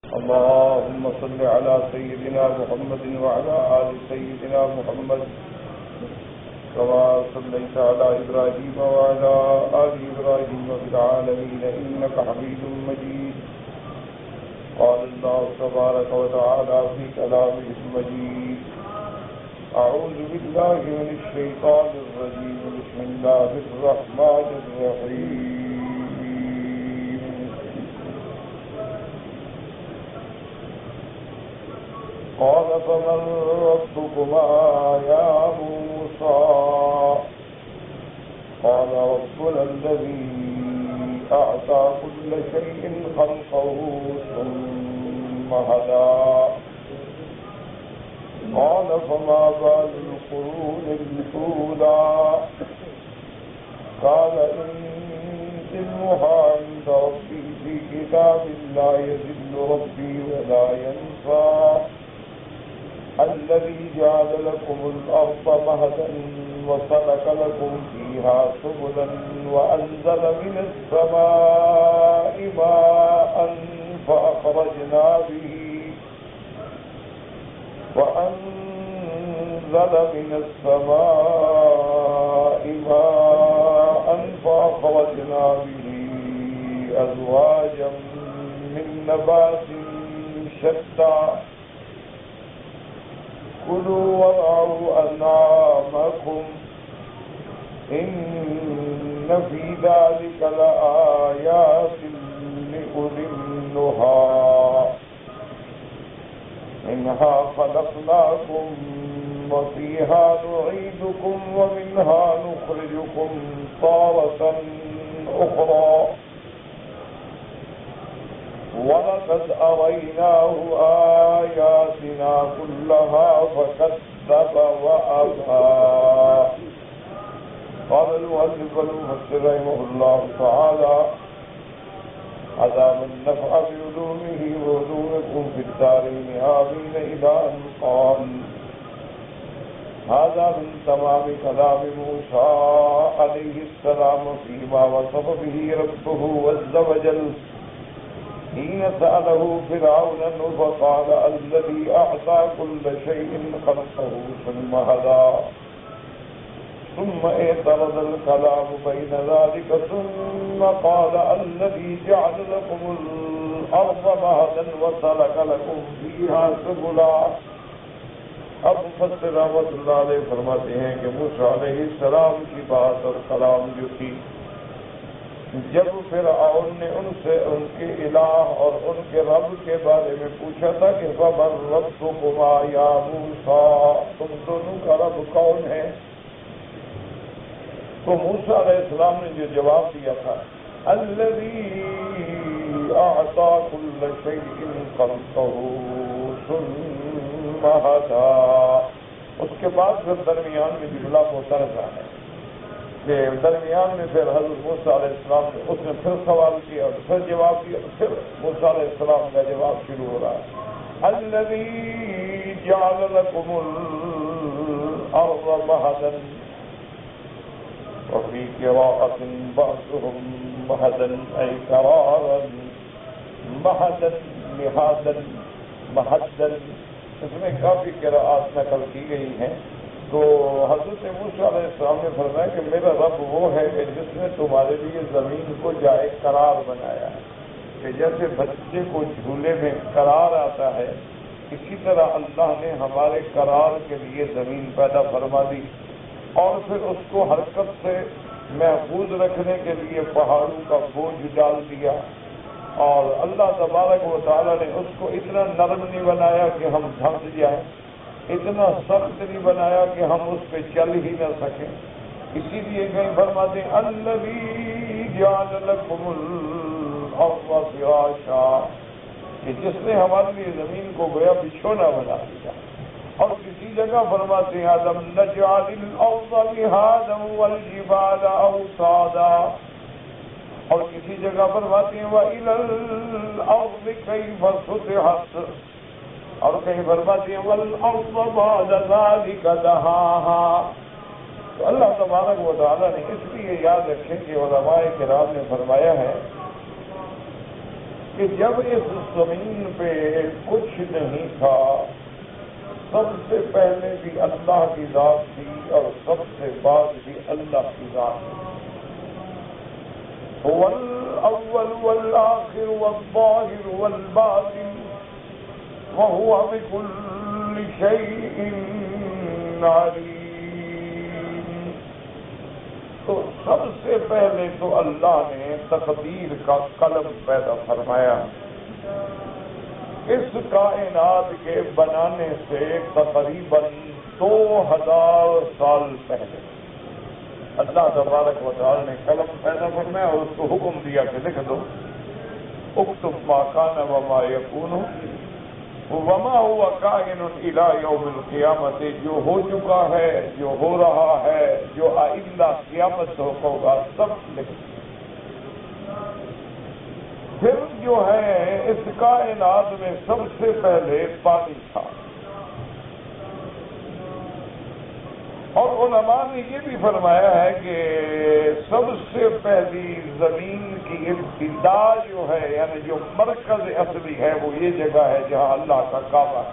اللهم صل على سيدنا محمد وعلى آل سيدنا محمد كما صليت على إبراهيم وعلى آل إبراهيم في العالمين إنك حميد مجيد. قال الله تبارك وتعالى في كلامه المجيد: أعوذ بالله من الشيطان الرجيم. بسم الله الرحمن الرحيم. قال فمن ربكما يا موسى؟ قال ربنا الذي أعطى كل شيء خلقه ثم هدى. قال فما بال القرون الأولى؟ قال إن علمها عند ربي في كتاب لا يضل ربي ولا ينسى. الذي جعل لكم الأرض مهدا وسلك لكم فيها سبلا وأنزل من السماء ماء فأخرجنا به أزواجا من نبات شتى. كلوا وارعوا أنعامكم إن في ذلك لآيات لأولي النهى. منها خلقناكم وفيها نعيدكم ومنها نخرجكم تارة أخرى. ولقد أريناه آياتنا كلها فكذب وأبى. قال المؤلف المفسر رحمه الله تعالى: عذاب النفع بعلومه وعلومكم في الدارين آمين. إلى أن قال: هذا من تمام كلام موسى عليه السلام فيما وصف به ربه عز وجل حين سأله فرعون فقال: الذي أعطى كل شيء خلقه ثم هدى. ثم اعترض الكلام بين ذلك ثم قال: الذي جعل لكم الأرض مهدا وسلك لكم فيها سبلا. اب مفسر رحمۃ اللہ علیہ فرماتے ہیں کہ موسیٰ علیہ السلام کی بات اور کلام جو تھی، جب فرعون نے ان سے ان کے الہ اور ان کے رب کے بارے میں پوچھا تھا کہ فمن ربکما یا موسیٰ، تم دونوں کا رب کون ہے؟ تو موسیٰ علیہ السلام نے جو جواب دیا تھا: الذی اعطى كل شيء خلقه ثم هدى. اس کے بعد پھر درمیان میں جملہ معترضہ ہے کہ درمیان میں پھر حضرت موسیٰ علیہ السلام نے اس نے پھر سوال کیا اور پھر جواب دیا، پھر موسیٰ علیہ السلام کا جواب شروع ہو رہا ہے: الذی جعل لکم الارض مہدا وفی قراءۃ بعضهم مہدا ای قرارا مہدا مہادا مہدا. اس میں کافی قراءات نقل کی گئی ہیں. تو حضرت موسیٰ علیہ السلام نے فرمایا کہ میرا رب وہ ہے کہ جس نے تمہارے لیے زمین کو جائے قرار بنایا ہے، کہ جیسے بچے کو جھولے میں قرار آتا ہے، اسی طرح اللہ نے ہمارے قرار کے لیے زمین پیدا فرما دی اور پھر اس کو حرکت سے محفوظ رکھنے کے لیے پہاڑوں کا بوجھ ڈال دیا. اور اللہ تبارک و تعالیٰ نے اس کو اتنا نرم نہیں بنایا کہ ہم دھنس جائیں، اتنا سخت نہیں بنایا کہ ہم اس پہ چل ہی نہ سکیں. اسی لیے کہیں فرماتے ہیں: الذی جعل لکم الارض فراشا، کہ جس نے ہمارے لیے زمین کو گویا بچھونا بنا دیا. اور کسی جگہ فرماتے ہیں: الم نجعل الارض مہادا والجبال اوتادا. اور کسی جگہ فرماتے ہیں: وإلى الارض کیف سطحت. اور کہیں فرماتے ہیں: والارض بعد ذلك دہاہا. تو اللہ تبارک و تعالیٰ نے اس لیے یاد رکھیں کہ علماء کرام نے فرمایا ہے کہ جب اس زمین پہ کچھ نہیں تھا، سب سے پہلے بھی اللہ کی ذات تھی اور سب سے بعد بھی اللہ کی ذات تھی۔ هو الأول والآخر والظاهر والباطن وهو بكل شيء عليم۔ تو سب سے پہلے تو اللہ نے تقدیر کا قلم پیدا فرمایا۔ اس کائنات کے بنانے سے تقریباً 2000 سال پہلے اللہ تبارک و تعالی نے قلم پیدا فرمایا اور اس کو حکم دیا کہ لکھ دو، اکتب ما کان وما یکون وما هو کائن الی یوم القیامت، جو ہو چکا ہے، جو ہو رہا ہے، جو آئندہ قیامت ہوگا، سب لکھ دو۔ پھر جو ہے اس کائنات میں سب سے پہلے پانی تھا، اور علماء نے یہ بھی فرمایا ہے کہ سب سے پہلی زمین کی ابتدا جو ہے، یعنی جو مرکز اصلی ہے، وہ یہ جگہ ہے جہاں اللہ کا کعبہ ہے۔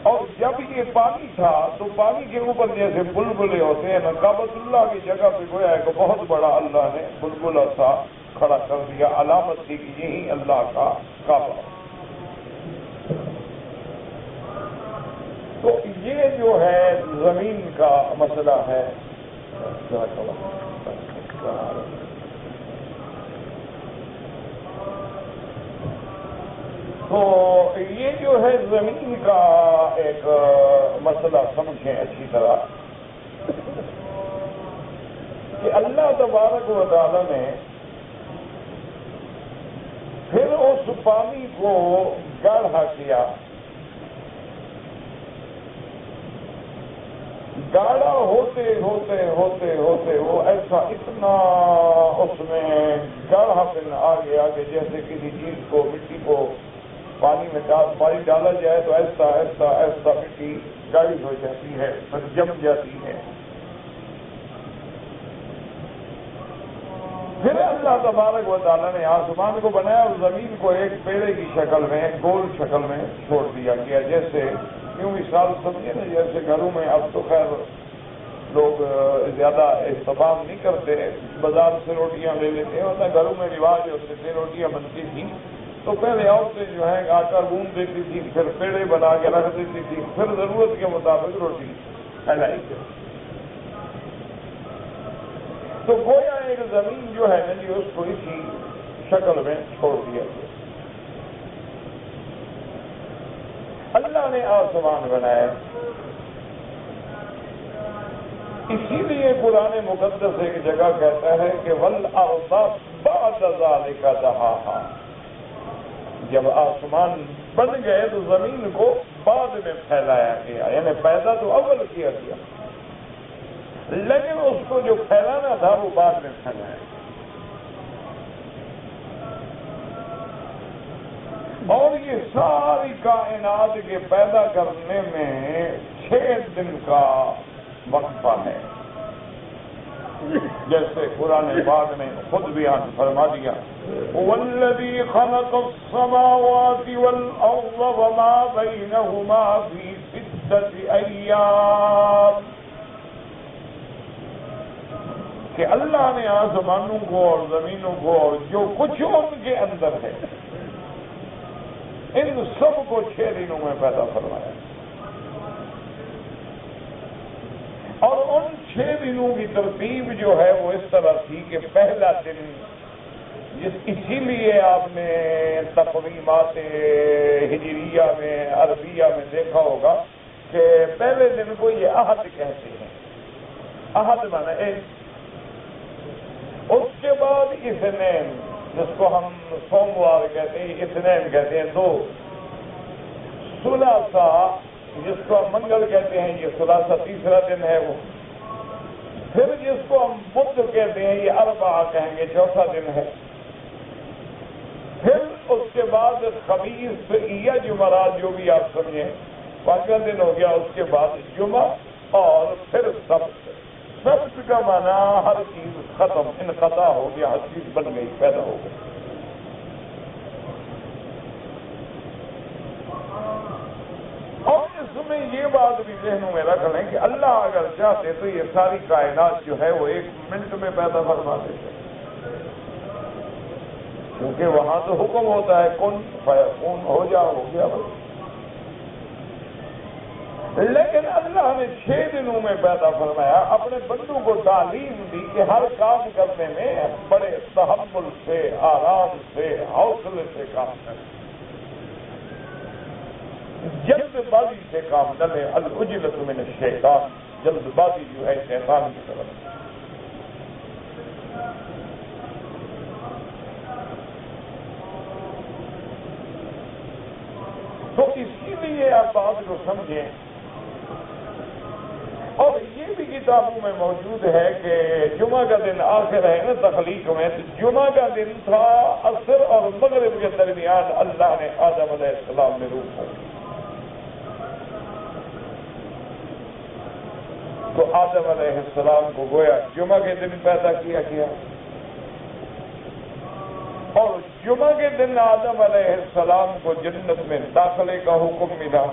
اور جب یہ پانی تھا تو پانی کے اوپر جیسے بلبلے ہوتے ہیں نا، کعبۃ اللہ کی جگہ پہ گویا ہے کہ بہت بڑا اللہ نے بلبلہ سا کھڑا کر دیا، علامت تھی کہ یہی اللہ کا کعبہ۔ تو یہ جو ہے زمین کا مسئلہ ہے۔ تو یہ جو ہے زمین کا ایک مسئلہ سمجھیں اچھی طرح کہ اللہ تبارک و تعالی نے پھر اس پانی کو گاڑھا کیا، گاڑھا ہوتے ہوتے ہوتے ہوتے وہ ایسا اتنا اس میں گاڑھا پن آگے آگے، جیسے کسی چیز کو، مٹی کو پانی میں پانی ڈالا جائے تو ایسا ایسا ایسا مٹی گاڑھی ہو جاتی ہے، پھر جم جاتی ہے۔ پھر اللہ تبارک و تعالیٰ نے آسمان کو بنایا اور زمین کو ایک پیڑے کی شکل میں، ایک گول شکل میں چھوڑ دیا گیا۔ جیسے یوں مثال سمجھے نا، جیسے گھروں میں اب تو خیر لوگ زیادہ اہتمام نہیں کرتے، بازار سے روٹیاں لے لیتے ہیں، ورنہ گھروں میں رواج ہوتے تھے، روٹیاں بنتی تھیں تو پہلے عورتیں جو ہے آٹا گوندھ دیتی تھی، پھر پیڑے بنا کے رکھ دیتی تھی، پھر ضرورت کے مطابق روٹی پھیلائی جاتی۔ تو گویا ایک زمین جو ہے نا جی، اس کو اسی شکل میں چھوڑ دیا گیا۔ اللہ نے آسمان بنایا، اسی لیے قرآن مقدس ایک جگہ کہتا ہے کہ وَالْأَرْضَ بَعْدَ ذَلِكَ دَحَاهَا، جب آسمان بن گئے تو زمین کو بعد میں پھیلایا گیا، یعنی پیدا تو اول کیا گیا، لیکن اس کو جو پھیلانا تھا وہ بعد میں پھیلایا۔ اور یہ ساری کائنات کے پیدا کرنے میں 6 دن کا وقفہ ہے، جیسے قرآن پاک نے خود بیان فرما دیا، وَالَّذِي خَلَقَ السَّمَاوَاتِ وَالْأَرْضَ وَمَا بَيْنَهُمَا فِي 6 أَيَّامٍ، کہ اللہ نے آسمانوں کو اور زمینوں کو اور جو کچھ ان کے اندر ہے، ان سب کو 6 دنوں میں پیدا فرمایا۔ اور ان 6 دنوں کی ترتیب جو ہے وہ اس طرح تھی کہ پہلا دن، اسی لیے آپ نے تقویمات ہجریہ میں، عربیہ میں دیکھا ہوگا کہ پہلے دن کو یہ احد کہتے ہیں، احد مانا ایک، اس کے بعد اثنین جس کو ہم سوموار کہتے ہیں، اثنین کہتے ہیں 2، ثلاثا جس کو ہم منگل کہتے ہیں، یہ ثلاثا تیسرا دن ہے وہ، پھر جس کو ہم بدھ کہتے ہیں یہ اربعہ کہیں گے، چوتھا دن ہے، پھر اس کے بعد خمیس یا جمعرات جو بھی آپ سمجھیں 5واں دن ہو گیا، اس کے بعد جمعہ اور پھر سبت سخت کا معنی ہر چیز ختم، انقطاع ہو گیا، ہر چیز بن گئی، پیدا ہو گئی۔ اور اس میں یہ بات بھی ذہنوں میں رکھ لیں کہ اللہ اگر چاہتے تو یہ ساری کائنات جو ہے وہ 1 منٹ میں پیدا فرما دیتے، کیونکہ وہاں تو حکم ہوتا ہے کن فیکون، ہو جا، ہو گیا بس۔ لیکن اللہ نے 6 دنوں میں پیدا فرمایا، اپنے بندوں کو تعلیم دی کہ ہر کام کرنے میں بڑے تحمل سے، آرام سے، حوصلے سے کام کریں، جلد بازی سے کام نہ لیں۔ العجلۃ من الشیطان، جلد بازی جو ہے شیطان کی طرف۔ تو اسی لیے آپ بات کو سمجھیں، اور یہ بھی کتابوں میں موجود ہے کہ جمعہ کا دن آخر ہے نا تخلیق میں، تو جمعہ کا دن تھا، عصر اور مغرب کے درمیان اللہ نے آدم علیہ السلام میں روح پھونکی۔ تو آدم علیہ السلام کو گویا جمعہ کے دن پیدا کیا گیا، اور جمعہ کے دن آدم علیہ السلام کو جنت میں داخلے کا حکم ملا۔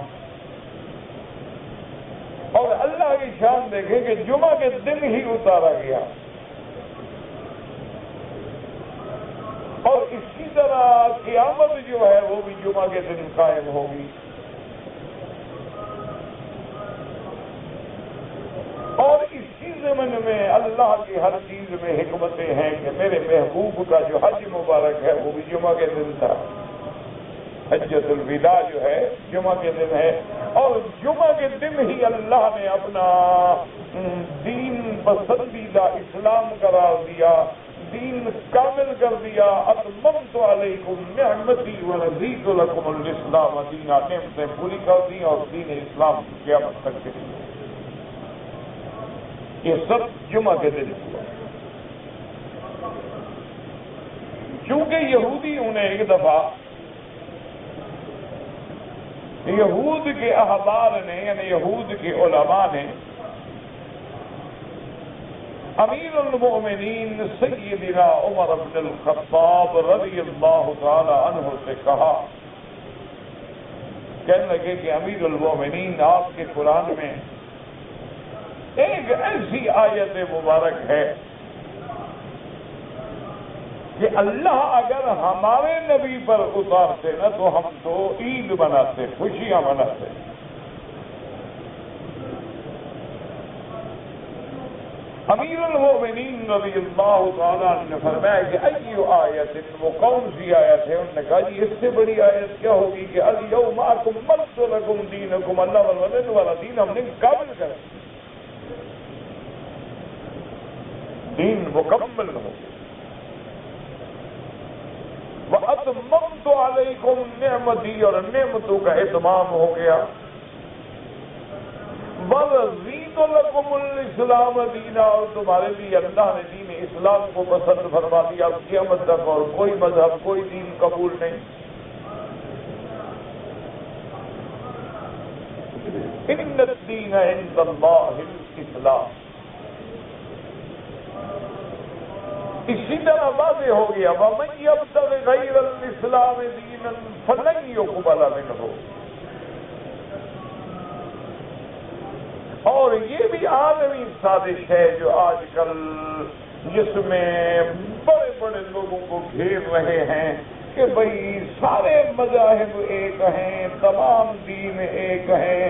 اور اللہ کی شان دیکھیں کہ جمعہ کے دن ہی اتارا گیا، اور اسی طرح قیامت جو ہے وہ بھی جمعہ کے دن قائم ہوگی۔ اور اسی زمن میں اللہ کی ہر چیز میں حکمتیں ہیں کہ میرے محبوب کا جو حج مبارک ہے وہ بھی جمعہ کے دن تھا، حجۃ الوداع جو ہے جمعہ کے دن ہے، اور جمعہ کے دن ہی اللہ نے اپنا دین پسندیدہ اسلام قرار دیا، دین کامل کر دیا۔ اتممت علیکم نعمتی ورضیت لکم الاسلام دینا، نعمتیں پوری کر دی اور دین اسلام کی قیامت تک کے لیے۔ یہ سب جمعہ کے دن ہوا، چونکہ یہودیوں نے ایک دفعہ، یہود کے احبار نے یعنی یہود کے علماء نے امیر المؤمنین سیدنا عمر بن الخطاب رضی اللہ تعالی عنہ سے کہا، کہنے لگے کہ امیر المؤمنین آپ کے قرآن میں ایک ایسی آیت مبارک ہے کہ اللہ اگر ہمارے نبی پر اتارتے نا تو ہم تو عید مناتے، خوشیاں مناتے۔ امیر المؤمنین رضی اللہ تعالیٰ نے فرمایا کہ ایو آیت، وہ کون سی آیت ہے؟ انہوں نے کہا جی اس سے بڑی آیت کیا ہوگی کہ الیوم اکملت لکم دینکم، اللہ والولد والا دین ہم نے کامل کر دیا، دین مکمل ہو، وَأَتْمَمْتُ عَلَيْكُمْ نِعْمَتِي، اور نعمتوں کا اتمام ہو گیا، وَرَضِيتُ لَكُمُ الْإِسْلَامَ دِينًا، اور تمہارے لیے اللہ نے دین اسلام کو پسند فرما دیا قیامت تک، اور کوئی مذہب کوئی دین قبول نہیں۔ إِنَّ الدِّينَ عِندَ اللَّهِ الْإِسْلَامُ۔ اسی طرح واضح ہو گیا وَمَن يَبْتَغِ غَيْرَ الْإِسْلَامِ دِينًا فَلَن يُقْبَلَ مِنْهُ، اور یہ بھی عالمی سازش ہے جو آج کل جس میں بڑے بڑے لوگوں کو گھیر رہے ہیں کہ بھئی سارے مذاہب ایک ہیں، تمام دین ایک ہیں،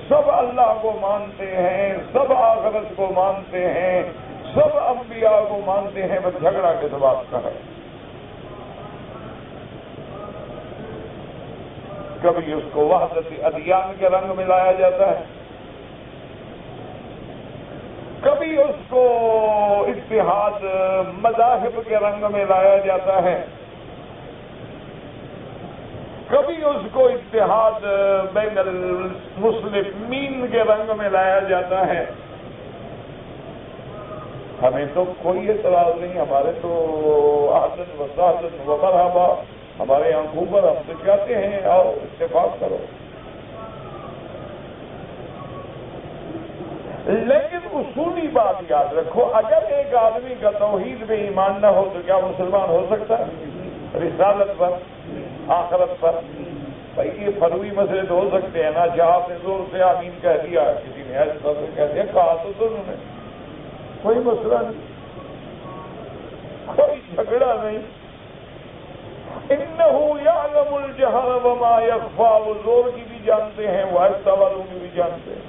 سب اللہ کو مانتے ہیں، سب آخرت کو مانتے ہیں، سب انبیاء کو مانتے ہیں، بس جھگڑا کس بات کا ہے؟ کبھی اس کو وحدت ادیان کے رنگ میں لایا جاتا ہے، کبھی اس کو اتحاد مذاہب کے رنگ میں لایا جاتا ہے، کبھی اس کو اتحاد بین المسلمین کے رنگ میں لایا جاتا ہے۔ ہمیں تو کوئی اعتراض نہیں، ہمارے تو اہلاً و سہلاً و مرحبا، ہمارے آنکھوں پر ہم سے چاہتے ہیں اور اتفاق کرو، لیکن اصولی بات یاد رکھو، اگر ایک آدمی کا توحید میں ایمان نہ ہو تو کیا مسلمان ہو سکتا ہے؟ رسالت پر، آخرت پر؟ بھائی یہ فروی مسئلے تو ہو سکتے ہیں نا، جہاں آپ نے زور سے آمین کہہ دیا، کسی نے ایسا کہہ دیا، کہا تو انہوں نے، کوئی مسئلہ نہیں، کوئی جھگڑا نہیں۔ انہو یعلم الجہر وما یخفا، وہ زور کی بھی جانتے ہیں، وہ آہستہ والوں کی بھی جانتے ہیں۔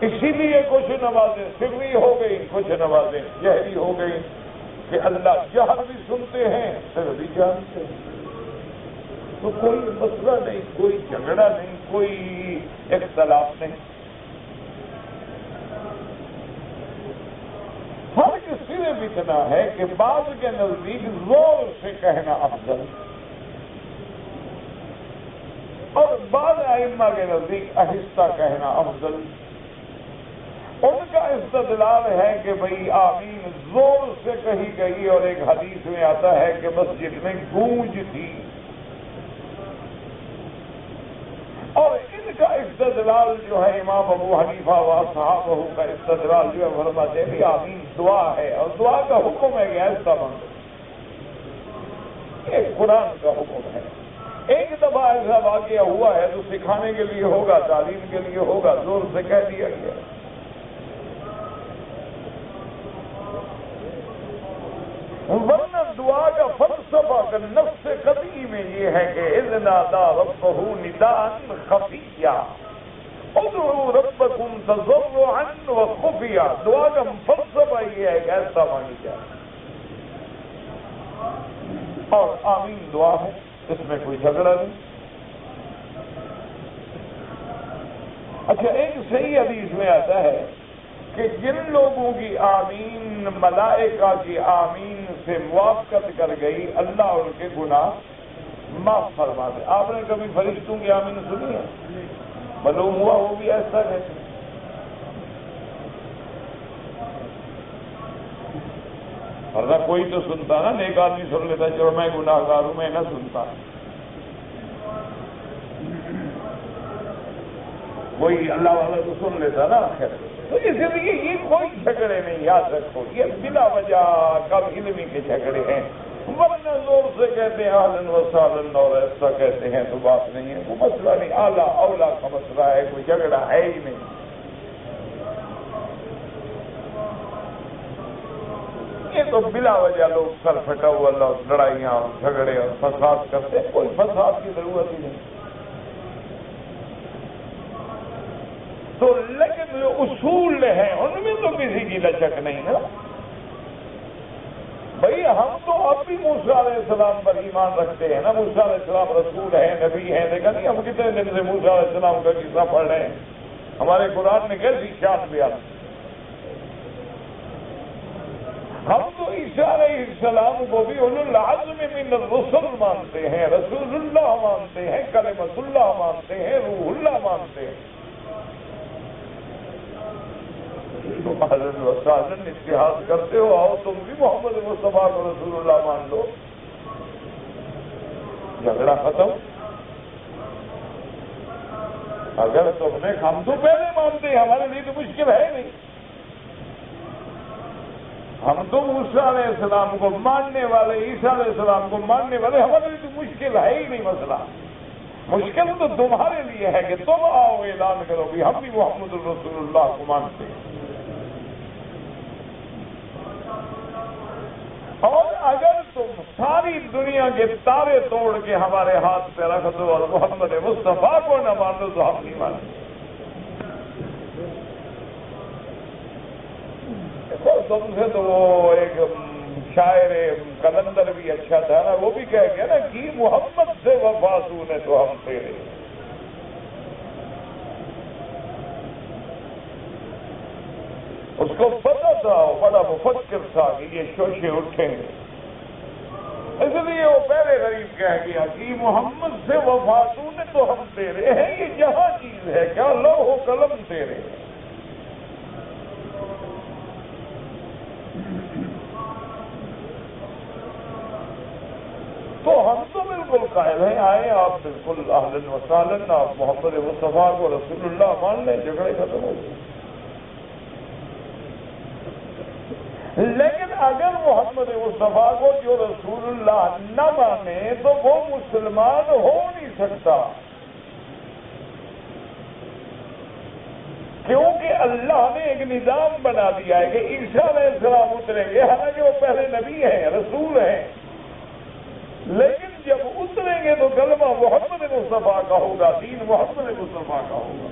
اسی لیے کچھ نمازیں سری ہو گئی، کچھ نمازیں جہری ہو گئی، کہ اللہ جہر بھی سنتے ہیں، سر بھی جانتے ہیں۔ تو کوئی مسئلہ نہیں، کوئی جھگڑا نہیں، کوئی اختلاف نہیں۔ فرق صرف اتنا ہے کہ بعض کے نزدیک زور سے کہنا افضل، اور بعض ائمہ کے نزدیک آہستہ کہنا افضل۔ ان کا استدلال ہے کہ بھئی آمین زور سے کہی گئی، اور ایک حدیث میں آتا ہے کہ مسجد میں گونج تھی، اور ان کا استدلال جو ہے امام ابو حنیفہ و اصحابہ کا استدلال جو ہے فرماتے ہیں آمین دعا ہے، اور دعا کا حکم ہے کہ ایسا بند، یہ قرآن کا حکم ہے۔ ایک دفعہ ایسا واقعہ ہوا ہے تو سکھانے کے لیے ہوگا، تعلیم کے لیے ہوگا، زور سے کہہ دیا گیا۔ ورنہ دعا کا فلسفہ کا نفس قطعی میں یہ ہے کہ اذ نادى ربه نداء خفيا ادعوا ربكم تضرعا وخفيا، دعا کا فلسفہ یہ ہے کہ ایسا مانی جائے، اور آمین دعا ہے، اس میں کوئی جھگڑا نہیں۔ اچھا، ایک صحیح حدیث میں آتا ہے کہ جن لوگوں کی آمین ملائکہ کی آمین سے موافقت کر گئی، اللہ ان کے گناہ معاف فرما دے۔ آپ نے کبھی فرشتوں کی آمین سنی ہے؟ معلوم ہوا وہ بھی ایسا کہتے ہیں۔ ورنہ کوئی تو سنتا نا، نیک آدمی سن لیتا، چلو میں گناہ گار ہوں، میں نہ سنتا۔ کوئی اللہ والا تو سن لیتا نا آخر۔ تو اس لیے یہ کوئی جھگڑے نہیں، یاد رکھو، یہ بلا وجہ کم علمی کے جھگڑے ہیں، ورنہ زور سے کہتے ہیں اہلاً و سہلاً اور ایسا کہتے ہیں تو بات نہیں ہے، وہ مسئلہ نہیں، اعلیٰ اولا کا مسئلہ ہے، کوئی جھگڑا ہے ہی نہیں۔ یہ تو بلا وجہ لوگ سر پھٹا ہوا لڑائیاں اور جھگڑے اور فساد کرتے ہیں، کوئی فساد کی ضرورت ہی نہیں۔ تو لیکن جو اصول ہیں ان میں تو کسی کی لچک نہیں ہے۔ بھئی ہم تو اب بھی موسیٰ علیہ السلام پر ایمان رکھتے ہیں نا، موسیٰ علیہ السلام رسول ہیں، نبی ہیں، دیکھا نہیں ہم کتنے دن سے موسیٰ علیہ السلام کا قصہ پڑھ رہے ہیں، ہمارے قرآن نے کیسی شان بیان۔ ہم تو عیسیٰ علیہ السلام کو بھی اولو العزم من الرسل مانتے ہیں، رسول اللہ مانتے ہیں، کلمۃ اللہ مانتے ہیں، روح اللہ مانتے ہیں۔ اتحاد کرتے ہو، آؤ تم بھی محمد مصطفیٰ کو رسول اللہ مان لو، جھگڑا ختم۔ اگر تم نے، ہم تو پہلے مانتے ہیں، ہمارے لیے تو مشکل ہے نہیں، ہم تو موسیٰ علیہ السلام کو ماننے والے، عیسیٰ علیہ السلام کو ماننے والے، ہمارے لیے تو مشکل ہے ہی نہیں مسئلہ۔ مشکل تو تمہارے لیے ہے کہ تم آؤ اعلان کرو کہ ہم بھی محمد رسول اللہ کو مانتے ہیں۔ اور اگر تم ساری دنیا کے تارے توڑ کے ہمارے ہاتھ پہ رکھ دو اور محمد مصطفیٰ کو نہ مان دو تو ہم نہیں مانیں۔ تم سے تو وہ ایک شاعر کلندر بھی اچھا تھا نا، وہ بھی کہہ گیا نا کہ محمد سے وفاسو نے تو ہم تیرے۔ اس کو پتا تھا، بڑا مفکر تھا کہ یہ شوشے اٹھیں گے، اس لیے وہ پہلے غریب کہہ گیا کہ محمد سے وفاسو نے تو ہم تیرے ہیں، یہ جہاں چیز ہے کیا لوح و قلم تیرے۔ تو ہم تو بالکل قائل ہیں، آئے آپ بالکل اہلاً و سہلاً، آپ محمد مصطفیٰ کو رسول اللہ مان لیں، جھگڑے ختم ہو گئے۔ لیکن اگر محمد مصطفیٰ کو جو رسول اللہ نہ مانے تو وہ مسلمان ہو نہیں سکتا، کیونکہ اللہ نے ایک نظام بنا دیا ہے کہ عیسیٰ علیہ السلام اتریں گے، حالانکہ وہ پہلے نبی ہیں، رسول ہیں، لیکن جب اتریں گے تو کلمہ محمد مصطفیٰ کا ہوگا، دین محمد مصطفیٰ کا ہوگا۔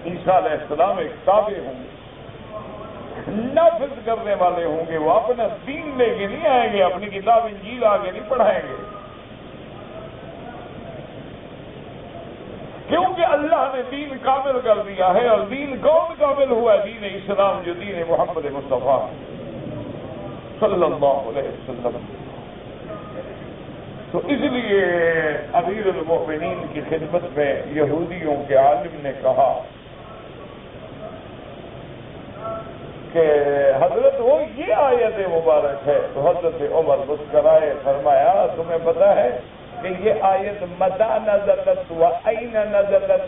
عیسیٰ علیہ السلام ایک تابع ہوں گے، نافذ کرنے والے ہوں گے، وہ اپنا دین لے کے نہیں آئیں گے، اپنی کتاب انجیل آگے نہیں پڑھائیں گے، کیونکہ اللہ نے دین کامل کر دیا ہے، اور دین کون کامل ہوا ہے؟ دین اسلام، جو دین محمد مصطفیٰ صلی اللہ علیہ وسلم۔ تو اس لیے امیر المؤمنین کی خدمت میں یہودیوں کے عالم نے کہا کہ حضرت وہ یہ آیت مبارک ہے، تو حضرت عمر مسکرائے، فرمایا تمہیں پتا ہے کہ یہ آیت متى نزلت و این نزلت؟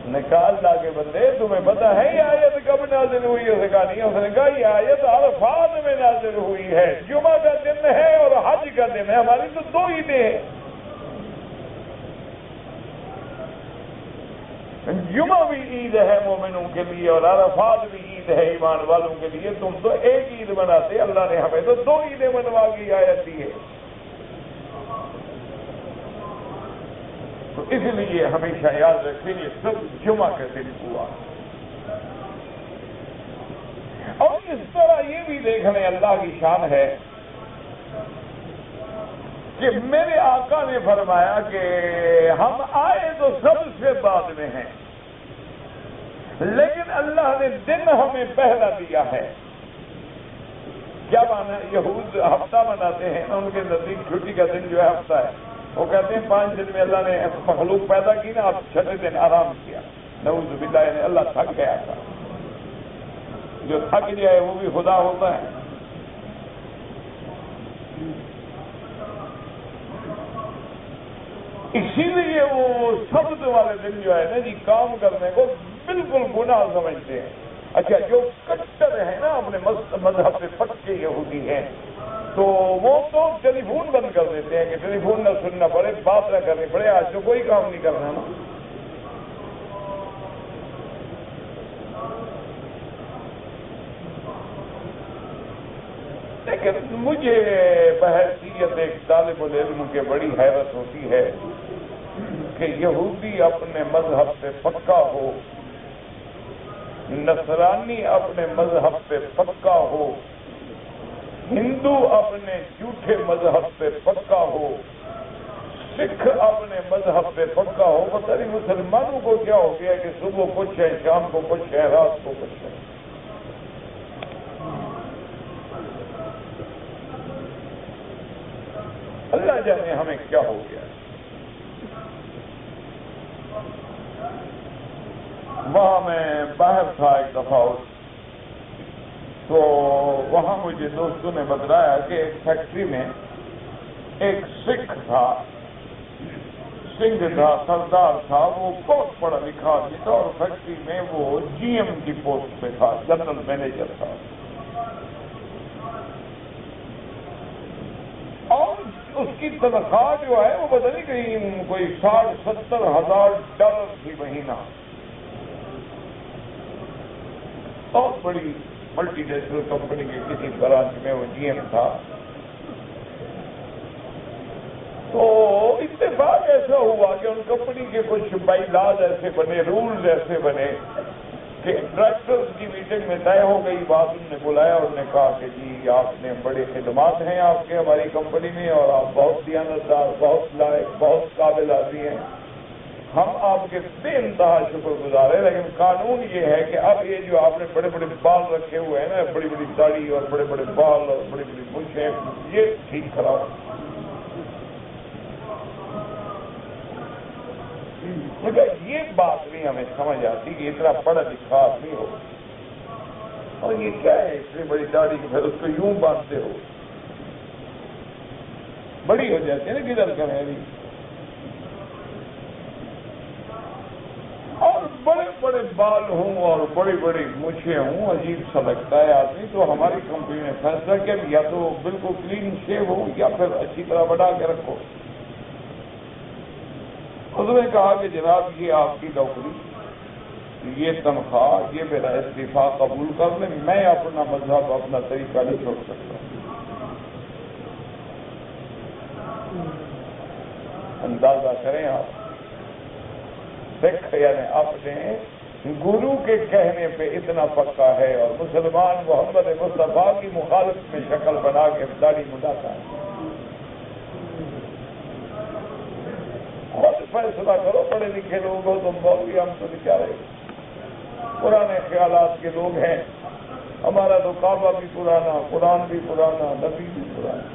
نے کہا اللہ کے بندے تمہیں پتا ہے یہ آیت کب نازل ہوئی؟ اس نے کہا نہیں۔ اس نے کہا یہ آیت عرفات میں نازل ہوئی ہے، جمعہ کا دن ہے اور حج کا دن ہے، ہماری تو دو عیدیں ہیں، جمعہ بھی عید ہے مومنوں کے لیے اور عرفات بھی عید ہے ایمان والوں کے لیے، تم تو ایک عید مناتے، اللہ نے ہمیں تو دو عیدیں منوا کی آیت دی ہے۔ تو اس لیے ہمیشہ یاد رکھیں یہ سب جمعہ کے دن ہوا، اور اس طرح یہ بھی دیکھ لیں اللہ کی شان ہے کہ میرے آقا نے فرمایا کہ ہم آئے تو سب سے بعد میں ہیں، لیکن اللہ نے دن ہمیں پہلا دیا ہے۔ کیا مانا؟ یہود ہفتہ مناتے ہیں، ان کے نزدیک چھٹی کا دن جو ہے ہفتہ ہے، وہ کہتے ہیں 5 دن میں اللہ نے مخلوق پیدا کی نا، اب 6 دن آرام کیا، نعوذ باللہ، یعنی اللہ تھک گیا تھا، جو تھک جائے وہ بھی خدا ہوتا ہے۔ اسی لیے وہ سبت والے دن جو ہے نا جی، کام کرنے کو بالکل گناہ سمجھتے ہیں۔ اچھا، جو کٹر ہے نا اپنے مذہب سے پکے یہودی ہیں، تو وہ تو ٹیلی فون بند کر دیتے ہیں کہ ٹیلی فون نہ سننا پڑے، بات نہ کرنی پڑے، آج تو کوئی کام نہیں کرنا نا۔ لیکن مجھے بحیثیت ایک طالب العلم کے بڑی حیرت ہوتی ہے کہ یہودی اپنے مذہب سے پکا ہو، نصرانی اپنے مذہب سے پکا ہو، ہندو اپنے جھوٹے مذہب سے پکا ہو، سکھ اپنے مذہب سے پکا ہو، پتہ نہیں مسلمانوں کو کیا ہو گیا کہ صبح کچھ ہے، شام کو کچھ ہے، رات کو کچھ ہے۔ اللہ جانے ہمیں کیا ہو گیا۔ وہاں میں باہر تھا ایک دفعہ، تو وہاں مجھے دوستوں نے بتلایا کہ ایک فیکٹری میں ایک سکھ تھا، سنگھ تھا، سردار تھا، وہ بہت پڑھا لکھا آدمی تھا، اور فیکٹری میں وہ جی ایم کی پوسٹ پہ تھا، جنرل مینیجر تھا، اور اس کی تنخواہ جو ہے وہ پتہ نہیں کہیں کوئی 60-70 ہزار ڈالر تھی مہینہ، بہت بڑی ملٹی نیشنل کمپنی کے کسی برانچ میں وہ جی ایم تھا۔ تو اتفاق ایسا ہوا کہ ان کمپنی کے کچھ بائی لاز ایسے بنے، رولز ایسے بنے کہ ڈائریکٹرز کی میٹنگ میں طے ہو گئی بات، انہوں نے بلایا اور نے کہا کہ جی آپ نے بڑے خدمات ہیں آپ کے ہماری کمپنی میں، اور آپ بہت دیانتدار، بہت لائق، بہت قابل آدمی ہیں، ہم آپ کے بے انتہا شکر گزار ہیں، لیکن قانون یہ ہے کہ اب یہ جو آپ نے بڑے بڑے بال رکھے ہوئے ہیں نا، بڑی بڑی داڑھی اور بڑے بڑے بال اور بڑی بڑی مونچھیں، یہ ٹھیک کراؤ۔ مگر یہ بات نہیں ہمیں سمجھ آتی کہ اتنا پڑھا لکھا آدمی ہو اور یہ کیا ہے اتنی بڑی داڑھی پھر اس کو یوں باندھتے ہو، بڑی ہو جاتی ہے نا کدھر کریں نہیں. اور بڑے بڑے بال ہوں اور بڑی بڑی مونچھیں ہوں، عجیب سا لگتا ہے آدمی. تو ہماری کمپنی نے فیصلہ کیا یا تو بالکل کلین شیو ہو یا پھر اچھی طرح بڑھا کے رکھو. اس نے کہا کہ جناب یہ آپ کی نوکری، یہ تنخواہ، یہ میرا استعفیٰ قبول کر لیں، میں اپنا مذہب اپنا طریقہ نہیں چھوڑ سکتا. اندازہ کریں آپ، سکھ یعنی اپنے گرو کے کہنے پہ اتنا پکا ہے اور مسلمان محمد مصطفیٰ کی مخالفت میں شکل بنا کے داڑھی مڈاتا ہے. خود فیصلہ کرو، پڑھے لکھے لوگ ہو تم مولوی، ہم تو بیچارے پرانے خیالات کے لوگ ہیں. ہمارا تو کعبہ بھی پرانا، قرآن بھی پرانا، نبی بھی پرانا.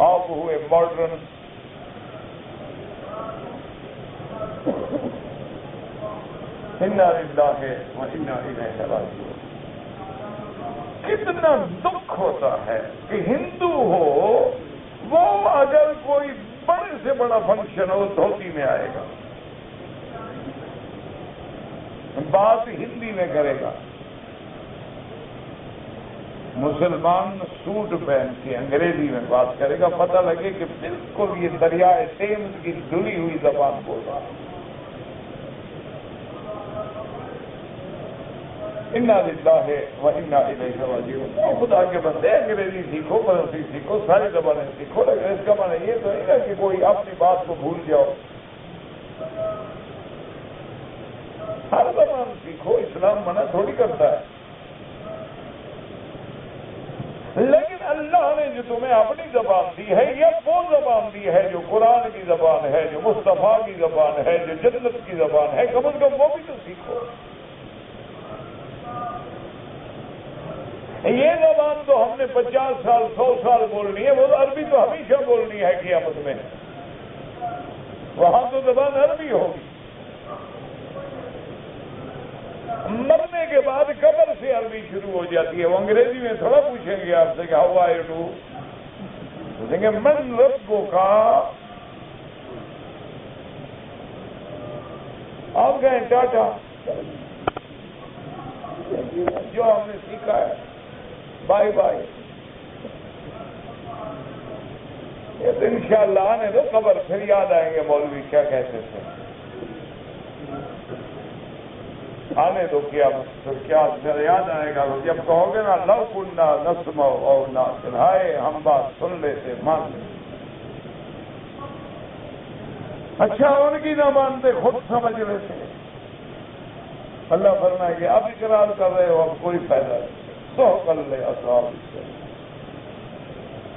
آپ ہوئے ماڈرن. انا للہ و انا الیہ راجعون. کتنا دکھ ہوتا ہے کہ ہندو ہو وہ اگر کوئی بڑے سے بڑا فنکشن ہو دھوتی میں آئے گا، بات ہندی میں کرے گا. مسلمان سوٹ پہن کے انگریزی میں بات کرے گا، پتہ لگے کہ بالکل یہ دریائے تیمز کی دھلی ہوئی زبان بول رہا ہے. انا للہ و انا الیہ راجعون. خدا کے بندے انگریزی سیکھو، فرانسیسی سیکھو، ساری زبانیں سیکھو، لیکن اس کا معنی یہ تو نہیں ہے کہ کوئی اپنی بات کو بھول جاؤ. ہر زبان سیکھو، اسلام منع تھوڑی کرتا ہے. لیکن اللہ نے جو تمہیں اپنی زبان دی ہے، یہ وہ زبان دی ہے جو قرآن کی زبان ہے، جو مصطفیٰ کی زبان ہے، جو جنت کی زبان ہے. کم از کم وہ بھی تو سیکھو. یہ زبان تو ہم نے 50 سال 100 سال بولنی ہے، وہ عربی تو ہمیشہ بولنی ہے قیامت میں. وہاں تو زبان عربی ہوگی. مرنے کے بعد قبر سے عربی شروع ہو جاتی ہے. وہ انگریزی میں تھوڑا پوچھیں گے آپ سے کہ ہاؤ آر یو، پوچھیں گے من ربک، آپ کہیں ٹاٹا. جو ہم نے سیکھا ہے بائے بائے. یہ تو انشاءاللہ آنے دو قبر، پھر یاد آئیں گے مولوی کیا کہتے تھے. آنے دو کیا کیا یاد آئے گا جب کہو گے نا لو کننا نسمع او نعقل، ہائے ہم بات سن لیتے مان لیتے. اچھا ان کی نہ مانتے خود سمجھ لیتے. اللہ فرمائے کہ اب اقرار کر رہے ہو، اب کوئی فائدہ نہیں. سو کر لے اصحاب سے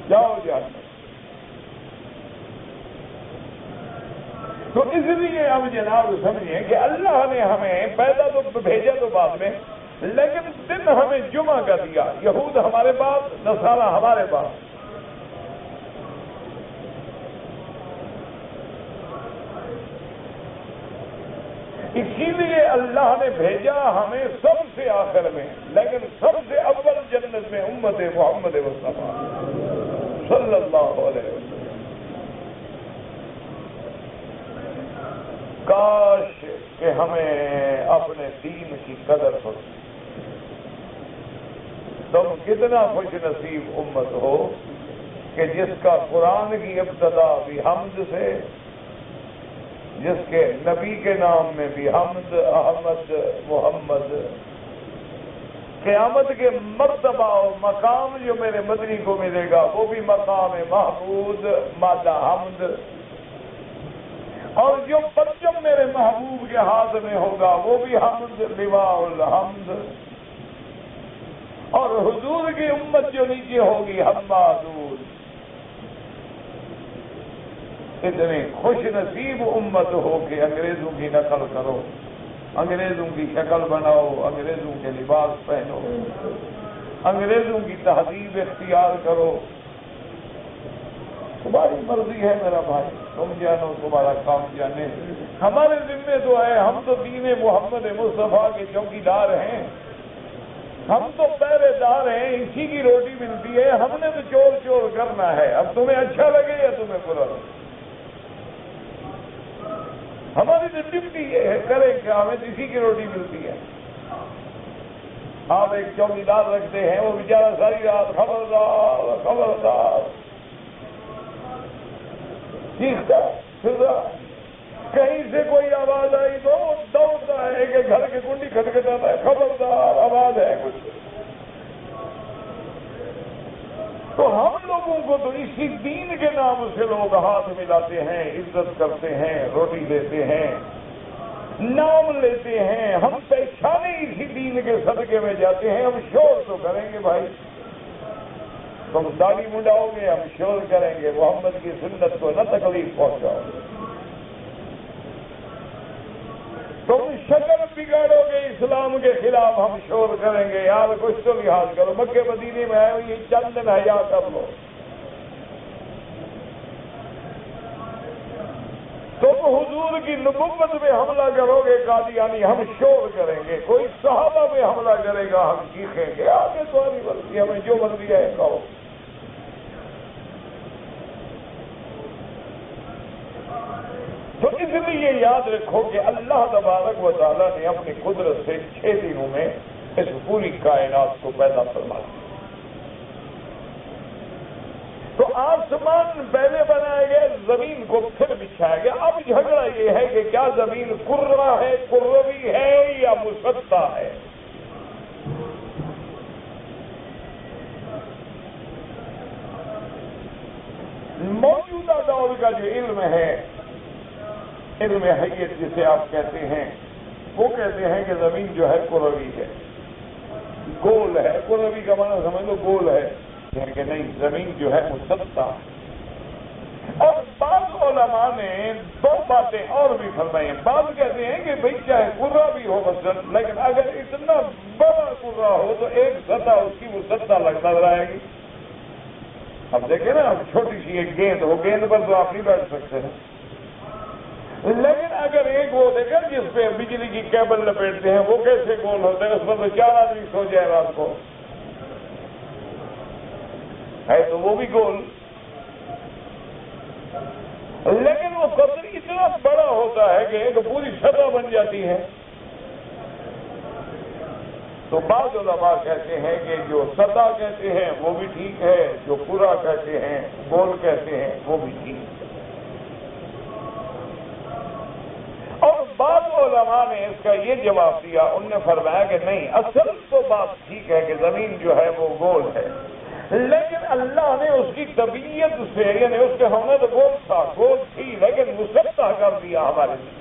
جاؤ جاتے. تو اس لیے اب جناب سمجھیں کہ اللہ نے ہمیں پیدا تو بھیجا تو بعد میں، لیکن دن ہمیں جمعہ کا دیا. یہود ہمارے باپ، نصارہ ہمارے باپ. اسی لیے اللہ نے بھیجا ہمیں سب سے آخر میں، لیکن سب سے اول جنت میں امت محمد مصطفیٰ صلی اللہ علیہ وسلم. کاش کہ ہمیں اپنے دین کی قدر ہو. تم کتنا خوش نصیب امت ہو کہ جس کا قرآن کی ابتدا بھی حمد سے، جس کے نبی کے نام میں بھی حمد، احمد، محمد. قیامت کے مرتبہ اور مقام جو میرے مدنی کو ملے گا وہ بھی مقام محمود مادہ حمد. اور جو پرچم میرے محبوب کے ہاتھ میں ہوگا وہ بھی حمد، لواء الحمد. اور حضور کی امت جو نیچے ہوگی حمادون. اتنی خوش نصیب امت ہو کہ انگریزوں کی نقل کرو، انگریزوں کی شکل بناؤ، انگریزوں کے لباس پہنو، انگریزوں کی تہذیب اختیار کرو. تمہاری مرضی ہے میرا بھائی، تم جانو، تمہارا کام جانے. ہمارے ذمے تو ہے، ہم تو دین محمد مصطفیٰ کے چوکیدار ہیں. ہم تو پہرے دار ہیں، اسی کی روٹی ملتی ہے، ہم نے تو چور چور کرنا ہے، اب تمہیں اچھا لگے یا تمہیں برا لگے، ہماری تو ڈیوٹی یہ ہے، کریں کیا، ہمیں تو اسی کی روٹی ملتی ہے۔ آپ ایک چوکیدار رکھتے ہیں، وہ بیچارہ ساری رات خبردار خبردار چیختا پھرتا، کہیں سے کوئی آواز آئی تو دوڑتا ہے کہ گھر کی کنڈی کھٹکھٹاتا ہے، خبردار آواز ہے کچھ۔ تو ہم لوگوں کو تو اسی دین کے نام سے لوگ ہاتھ ملاتے ہیں، عزت کرتے ہیں، روٹی دیتے ہیں، نام لیتے ہیں، ہم پہچانے اسی دین کے صدقے میں جاتے ہیں۔ ہم شور تو کریں گے بھائی، تم داڑھی منڈاؤ گے، ہم شور کریں گے، محمد کی سنت کو نہ تکلیف پہنچاؤ گے، تم شکل بگاڑو گے اسلام کے خلاف، ہم شور کریں گے، یار کچھ تو لحاظ کرو، مکے مدینے میں آئے یہ چند دن حیا کر لو۔ تم حضور کی نبوت پہ حملہ کرو گے قادیانی، ہم شور کریں گے، کوئی صحابہ پہ حملہ کرے گا ہم چیخیں گے، آگے تمہاری مرضی، ہمیں جو مرضی ہے کہو۔ تو اس لیے یاد رکھو کہ اللہ تبارک و تعالیٰ نے اپنی قدرت سے 6 دنوں میں اس پوری کائنات کو پیدا فرما دیا۔ تو آسمان پہلے بنائے گئے، زمین کو پھر بچھایا گیا۔ اب جھگڑا یہ ہے کہ کیا زمین کرہ ہے، کروی ہے یا مسطح ہے؟ موجودہ دور کا جو علم ہے، علم حیت جسے آپ کہتے ہیں، وہ کہتے ہیں کہ زمین جو ہے کروی ہے، گول ہے۔ کروی کا معنی سمجھ لو گول ہے، کہ نہیں، زمین جو ہے مسطح۔ اور بعض علماء نے 2 باتیں اور بھی فرمائی ہیں۔ بعض کہتے ہیں کہ بھئی چاہے کرہ بھی ہو مثلا، لیکن اگر اتنا بڑا کرہ ہو تو ایک سطح اس کی مسطح نظر آئے گی۔ اب دیکھیں نا، اب چھوٹی سی ایک گیند ہو، گیند پر تو آپ نہیں بیٹھ سکتے ہیں، لیکن اگر ایک وہ دیکھیں جس پہ بجلی کی کیبل لپیٹتے ہیں، وہ کیسے گول ہوتا ہے، اس پر تو 4 آدمی سو جائے رات کو، ہے تو وہ بھی گول، لیکن وہ قطر اتنا بڑا ہوتا ہے کہ ایک پوری سطح بن جاتی ہے۔ تو بعض علماء کہتے ہیں کہ جو سطح کہتے ہیں وہ بھی ٹھیک ہے، جو پورا کہتے ہیں، گول کہتے ہیں، وہ بھی ٹھیک ہے۔ اور بعض علماء نے اس کا یہ جواب دیا، انہوں نے فرمایا کہ نہیں، اصل تو بات ٹھیک ہے کہ زمین جو ہے وہ گول ہے، لیکن اللہ نے اس کی طبیعت سے، یعنی اس کے ہونے تو گول تھا، گول تھی، لیکن مسطح کر دیا ہمارے لیے۔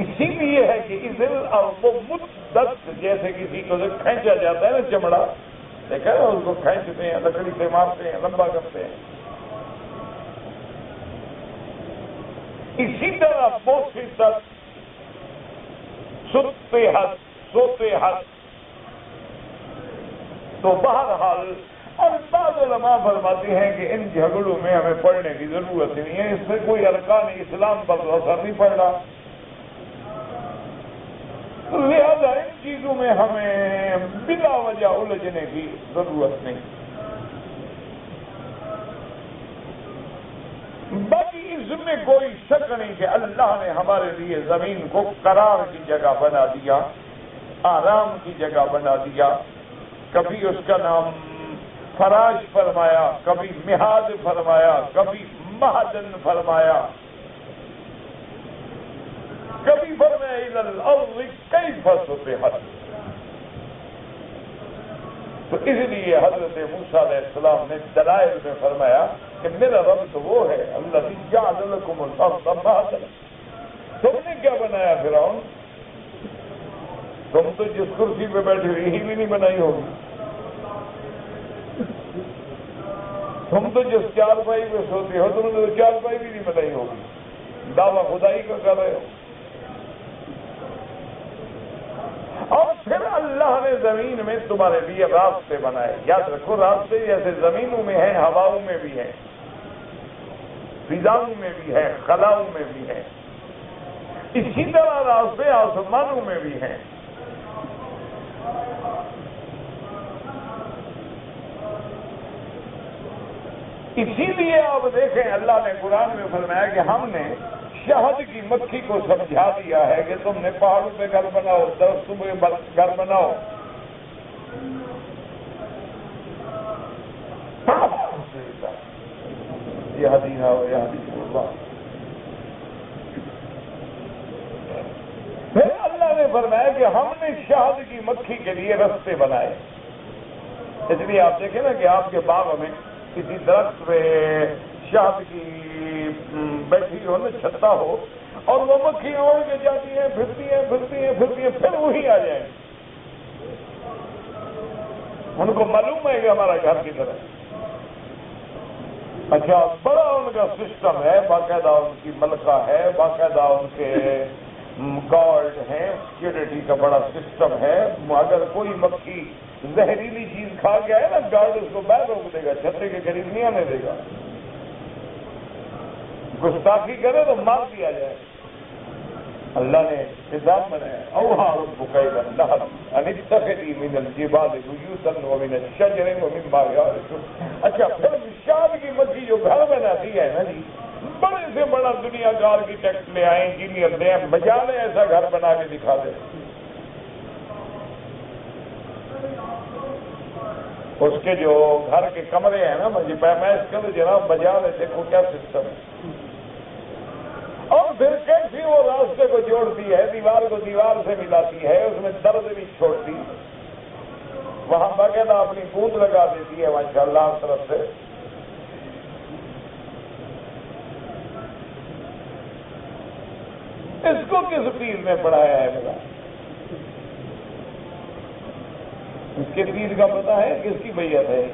اسی لیے ہے کہ اذل الارض مدت، جیسے کسی کو کھینچا جاتا ہے نا چمڑا، دیکھا ہے اس کو کھینچتے ہیں، لکڑی سے مارتے ہیں، لمبا کرتے ہیں، اسی طرح بوسطت، سطحت، سطحت۔ تو بہرحال، اور بعض علماء فرماتے ہیں کہ ان جھگڑوں میں ہمیں پڑھنے کی ضرورت نہیں ہے، اس سے کوئی ارکان اسلام پر اثر نہیں پڑ رہا، لہذا ان چیزوں میں ہمیں بلا وجہ الجھنے کی ضرورت نہیں۔ باقی اس میں کوئی شک نہیں کہ اللہ نے ہمارے لیے زمین کو قرار کی جگہ بنا دیا، آرام کی جگہ بنا دیا، کبھی اس کا نام فراش فرمایا، کبھی مہاد فرمایا، کبھی مہدن فرمایا، کبھی فرمایا الی الارض کیف سطحت۔ تو اس لیے حضرت موسیٰ علیہ السلام نے دلائل میں فرمایا کہ میرا رب تو وہ ہے الذی جعل لکم الارض مہدا۔ تم نے کیا بنایا فرعون؟ تم تو جس کرسی پہ بیٹھے ہوئی ہی بھی نہیں بنائی ہوگی، تم تو جس چارپائی پہ سوتے ہو تم نے تو چارپائی بھی نہیں بنائی ہوگی، دعویٰ خدائی کا کر رہے ہو۔ اور پھر اللہ نے زمین میں تمہارے لیے راستے بنائے۔ یاد رکھو، راستے جیسے زمینوں میں ہیں، ہواؤں میں بھی ہیں، فضاؤں میں بھی ہیں، خلاؤں میں بھی ہیں، اسی طرح راستے آسمانوں میں بھی ہیں. اسی لیے آپ دیکھیں اللہ نے قرآن میں فرمایا کہ ہم نے شہد کی مکھی کو سمجھا دیا ہے کہ تم نے پہاڑوں پہ گھر بناؤ، درختوں پہ گھر بناؤ. یہ حدیث ہے، یہ حدیث اللہ. پھر اللہ نے فرمایا کہ ہم نے شہد کی مکھی کے لیے رستے بنائے. اس لیے آپ دیکھیں نا کہ آپ کے باغ میں کسی درخت پہ شہد کی بیٹھی ہو نا، چھتا ہو، اور وہ مکھیاں اڑ کے جاتی ہیں، پھرتی ہیں پھرتی ہیں پھرتی ہیں، پھر وہی آ جائیں. ان کو معلوم ہے کہ ہمارا گھر کی طرح. اچھا، بڑا ان کا سسٹم ہے، باقاعدہ ان کی ملکہ ہے، باقاعدہ ان کے گارڈ ہیں، سیکورٹی کا بڑا سسٹم ہے. اگر کوئی مکھی زہریلی چیز کھا گیا ہے نا، گارڈ اس کو باہر روک دے گا، چھتے کے قریب نہیں آنے دے گا. گستاخی کرے تو مار دیا جائے. اللہ نے نظام بنایا. اوہا ربک الی النحل ان اتخذی من الجبال بیوتا ومن الشجر ومما یعرشون. اچھا، پھر شہد کی مکھی جو گھر بناتی ہے نا جی، بڑے سے بڑا دنیا کا آرکیٹیکٹ لے آئے، انجینئر لے آئے، بجا لے ایسا گھر بنا کے دکھا دے. اس کے جو گھر کے کمرے ہیں نا، مجھے پیمائش کرو جناب، بجا لے، دیکھو کیا سسٹم ہے. اور پھر کیسی وہ راستے کو جوڑتی ہے، دیوار کو دیوار سے ملاتی ہے، اس میں درد بھی چھوڑتی، وہاں باقاعدہ اپنی بوند لگا دیتی ہے ماشاءاللہ ہر طرف سے. اس کو کس پیر نے پڑھایا ہے میرا؟ اس کے پیر کا پتہ ہے کس کی بیعت ہے؟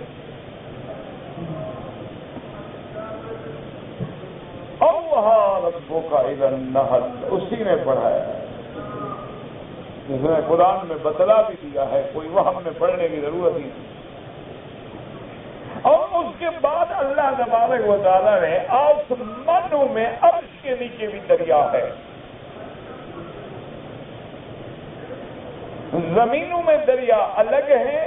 اوہا ربک الی النحل، اسی نے پڑھایا ہے، جس نے قرآن میں بتلا بھی دیا ہے، کوئی وہم میں پڑھنے کی ضرورت ہی نہیں. اور اس کے بعد اللہ تبارک و تعالیٰ نے آسمانوں میں عرش کے نیچے بھی دریا ہے، زمینوں میں دریا الگ ہیں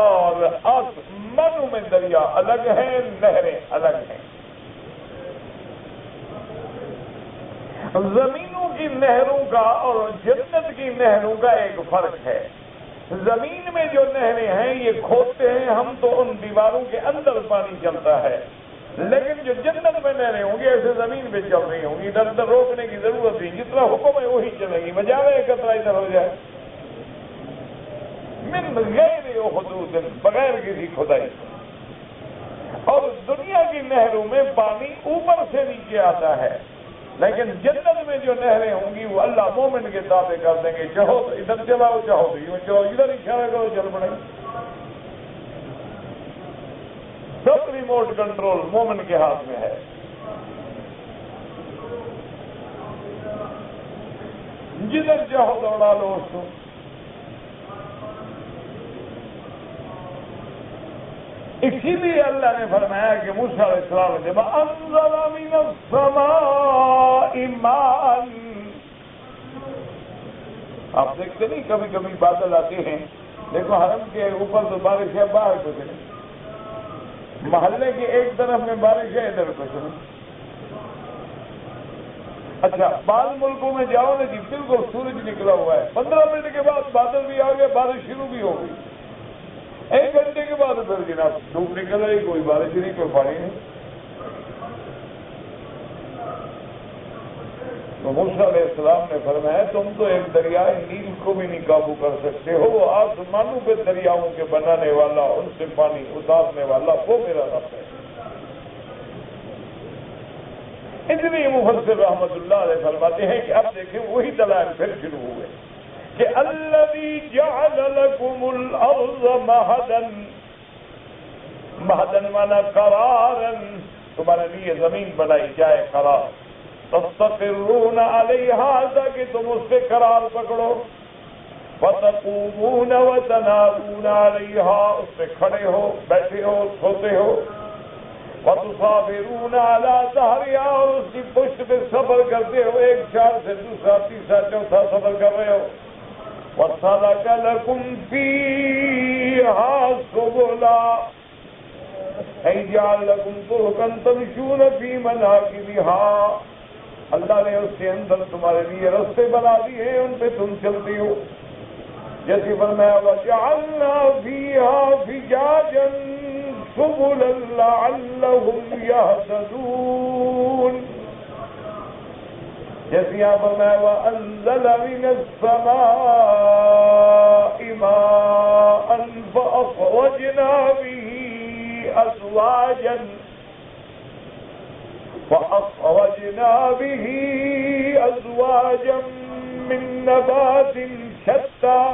اور آسمانوں میں دریا الگ ہیں، نہریں الگ ہیں. زمینوں کی نہروں کا اور جنت کی نہروں کا ایک فرق ہے. زمین میں جو نہریں ہیں یہ کھودتے ہیں ہم تو ان دیواروں کے اندر پانی چلتا ہے، لیکن جو جنت میں نہریں ہوں گی ایسے زمین پہ چل رہی ہوں گی، ادھر ادھر روکنے کی ضرورت نہیں، جتنا حکم ہے وہی چلے گی، بجائے قطرہ ادھر ہو جائے. من غیر حدود، بغیر کسی کھدائی. اور دنیا کی نہروں میں پانی اوپر سے نیچے آتا ہے، لیکن جنت میں جو نہریں ہوں گی وہ اللہ مومن کے تابع کر دیں گے. چاہو تو ادھر چلاؤ، چاہو تو یوں چلو، ادھر اشارہ کرو چل پڑے. سب ریموٹ کنٹرول مومن کے ہاتھ میں ہے. جدھر چاہو دوڑا لو اس کو. اسی لیے اللہ نے فرمایا کہ موسیٰ علیہ السلام نے جب انزل من السماء ماء، آپ دیکھتے نہیں کبھی کبھی بادل آتے ہیں، دیکھو حرم کے اوپر تو بارش ہے، باہر کچھ نہیں، محلے کے ایک طرف میں بارش ہے، ادھر کچھ نہیں. اچھا، بعض ملکوں میں جاؤ نا جی، بالکل سورج نکلا ہوا ہے، 15 منٹ کے بعد بادل بھی آ گئے، بارش شروع بھی ہو گئی، 1 گھنٹے کے بعد پھر جناب دھوپ نکل رہی، کوئی بارش نہیں، کوئی پانی نہیں. تو موسیٰ علیہ السلام نے فرمایا تم تو ایک دریائے نیل کو بھی نہیں قابو کر سکتے ہو، وہ آسمانوں پہ دریاؤں کے بنانے والا، ان سے پانی اتارنے والا وہ میرا رب ہے. اس لیے مفسر رحمت اللہ علیہ فرماتے ہیں کہ اب دیکھیں وہی دلائل پھر شروع ہوئے کہ الذی جعل لکم الارض مہدا، مہدا مانا قرارا، تمہارے لیے زمین بنائی جائے قرار، تستقرون علیہا، تاکہ تم اس پہ قرار پکڑو، فتقومون وتنامون علیہا، اس پہ کھڑے ہو، بیٹھے ہو، سوتے ہو، وتصابرون على ظهرها، اور اس کی پشت پہ صبر کرتے ہو، ایک شہر سے دوسرا تیسرا چوتھا سفر کر رہے ہو. وَسَلَكَ لَكُمْ فِيهَا سُبُلًا يَجْعَلْ لَكُمْ طُرُقًا تَمْشُونَ فِي مَنَاكِبِهَا، اللہ نے اس کے اندر تمہارے لیے راستے بنا دیے ہیں، ان پہ تم چلتی ہو. جیسے فرمایا وَجَعَلْنَا فِيهَا فِجَاجًا سُبُلًا لَعَلَّهُمْ يَهْتَدُونَ. جیسے یہاں فرمایا وَأَنزَلَ مِنَ السَّمَاءِ مَاءً فَأَخْرَجْنَا بِهِ أَزْوَاجًا مِّن نَّبَاتٍ شَتَّىٰ،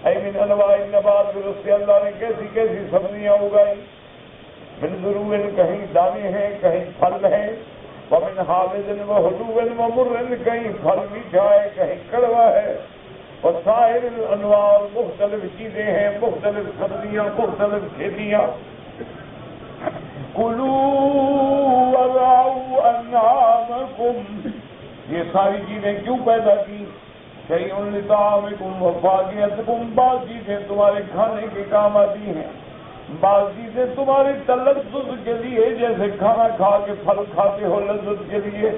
اے من انواع النبات، پھر اس سے اللہ نے کیسی کیسی سبزیاں اگائی. من ضرور، کہیں دانے ہیں کہیں پھل ہیں. ومن حامض وحلو ومر، کہیں پھل میٹھا ہے کہیں کڑوا ہے. وسائر الانواع، مختلف چیزیں ہیں، مختلف سبزیاں، مختلف کھیتیاں. کلوا وارعوا انعامکم، یہ ساری چیزیں کیوں پیدا کی؟ شیء لطعامکم وفاکہتکم، بعض چیزیں تمہارے کھانے کے کام آتی ہیں، بعض چیزیں تمہارے تلذذ کے لیے، جیسے کھانا کھا کے پھل کھاتے ہو لذت کے لیے.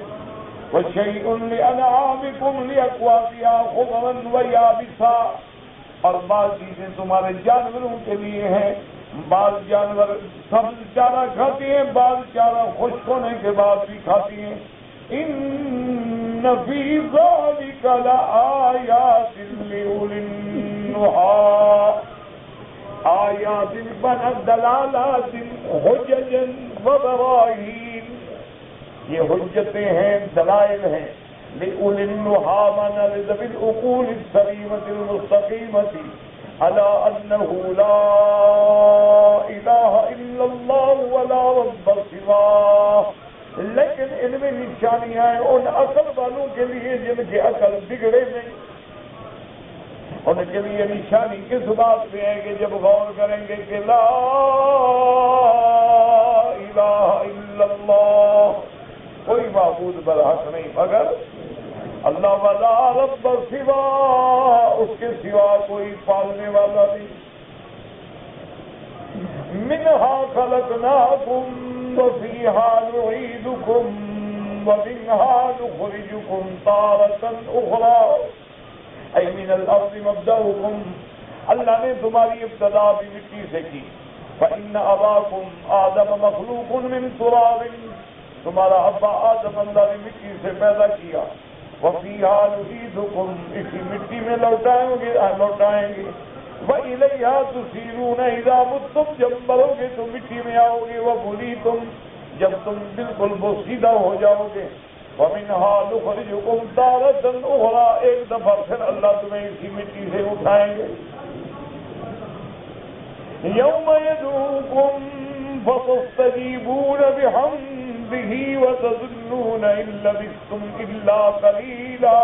وشیء لانعامکم لاکوافها خضرا ویابسا، اور بعض چیزیں تمہارے جانوروں کے لیے ہیں، بعض جانور سبز چارہ کھاتی ہیں، بعض چارہ خشک ہونے کے بعد بھی کھاتی ہیں. ان فی ذلک لآیات لأولی النہی، آیات بنت دلالات حججا وبراہین، یہ حجتیں ہیں، دلائل ہیں. لأولی النہی معنی لذوی العقول السلیمۃ المستقیمۃ علی انہ لا الہ الا اللہ ولا رب سواہ. لیکن ان میں نشانیاں ہیں ان عقل والوں کے لیے جن کے عقل بگڑے نہیں. ان کے لیے نشانی کس بات پہ ہے کہ جب غور کریں گے کہ لا الہ الا اللہ، کوئی معبود برحق نہیں مگر اللہ، ولا رب سوا، اس کے سوا کوئی پالنے والا نہیں. منہا خلقناکم وفیہا نعیدکم ومنہا نخرجکم تارۃ اخری، اے من الارض مبدأکم، اللہ نے تمہاری ابتدا بھی مٹی سے کی. فإن اباکم آدم مخلوق من تراب، تمہارا ابا آدم اللہ نے مٹی سے پیدا کیا. وفیہا نعیدکم، اسی مٹی میں لوٹائیں گے. وَإِلَيْهَا تُسِيرُونَ، اذا متم، جب مرو گے تو مٹی میں آؤ گے. وَبُلِيتُم، جب تم بالکل بوسیدہ ہو جاؤ گے. وَمِنْهَا نُخْرِجُكُمْ تَارَةً أُخْرَىٰ، ایک دفعہ پھر اللہ تمہیں اسی مٹی سے اٹھائیں گے. يَوْمَ يَدْعُوكُمْ فَتَسْتَجِيبُونَ بِحَمْدِهِ وَتَظُنُّونَ إِن لَّبِثْتُمْ إِلَّا قَلِيلًا.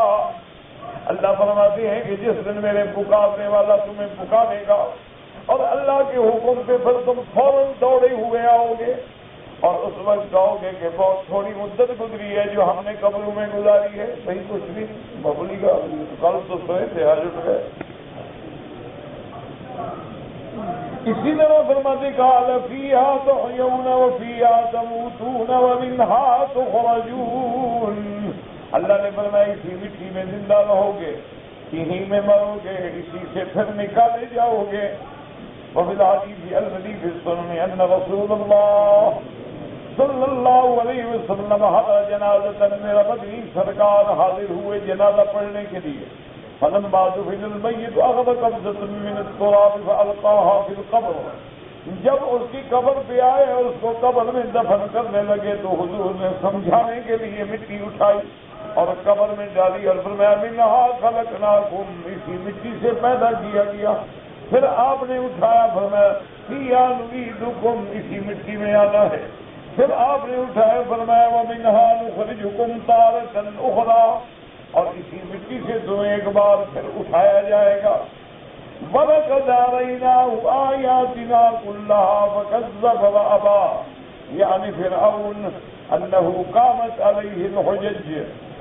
اللہ فرماتے ہیں کہ جس دن میرے پکارنے والا تمہیں پکارے گا اور اللہ کے حکم پہ پھر تم فوراً دوڑے ہوئے آؤ گے، اور اس وقت کہو گے کہ بہت تھوڑی مدت گزری ہے جو ہم نے قبروں میں گزاری ہے. صحیح کچھ بھی ببلی کا کل تو سوئے تھے آج اٹھ گئے. اسی طرح فرماتے قال فیہا تحیون وفیہا تموتون ومنہا تخرجون، اللہ نے فرمایا اسی مٹی میں زندہ رہو گے، اسی میں مرو گے، اسی سے پھر نکالے جاؤ گے. وفی الحدیث الذی فی السنن ان رسول اللہ صلی اللہ علیہ وسلم حضر جنازۃ، میرا مدنی سرکار حاضر ہوئے جنازہ پڑھنے کے لیے. فلما دفن المیت اخذ قبضۃ من التراب فالقاها فی القبر، جب اس کی قبر پہ آئے اور اس کو قبر میں دفن کرنے لگے تو حضور نے سمجھانے کے لیے مٹی اٹھائی اور قبر میں ڈالی اور فرمایا منہا خلقناکم، اسی مٹی سے پیدا کیا گیا. پھر آپ نے اٹھایا فرمایا فیہا نعیدکم، اسی مٹی میں آنا ہے. پھر آپ نے اٹھایا فرمایا ومنہا نخرجکم تارۃ اخری، اور اسی مٹی سے تمہیں ایک بار پھر اٹھایا جائے گا. وَلَقَدْ أَرَيْنَاهُ آيَاتِنَا كُلَّهَا فَكَذَّبَ وَأَبَىٰ، یعنی فرعون انه قامت علیہ الحجج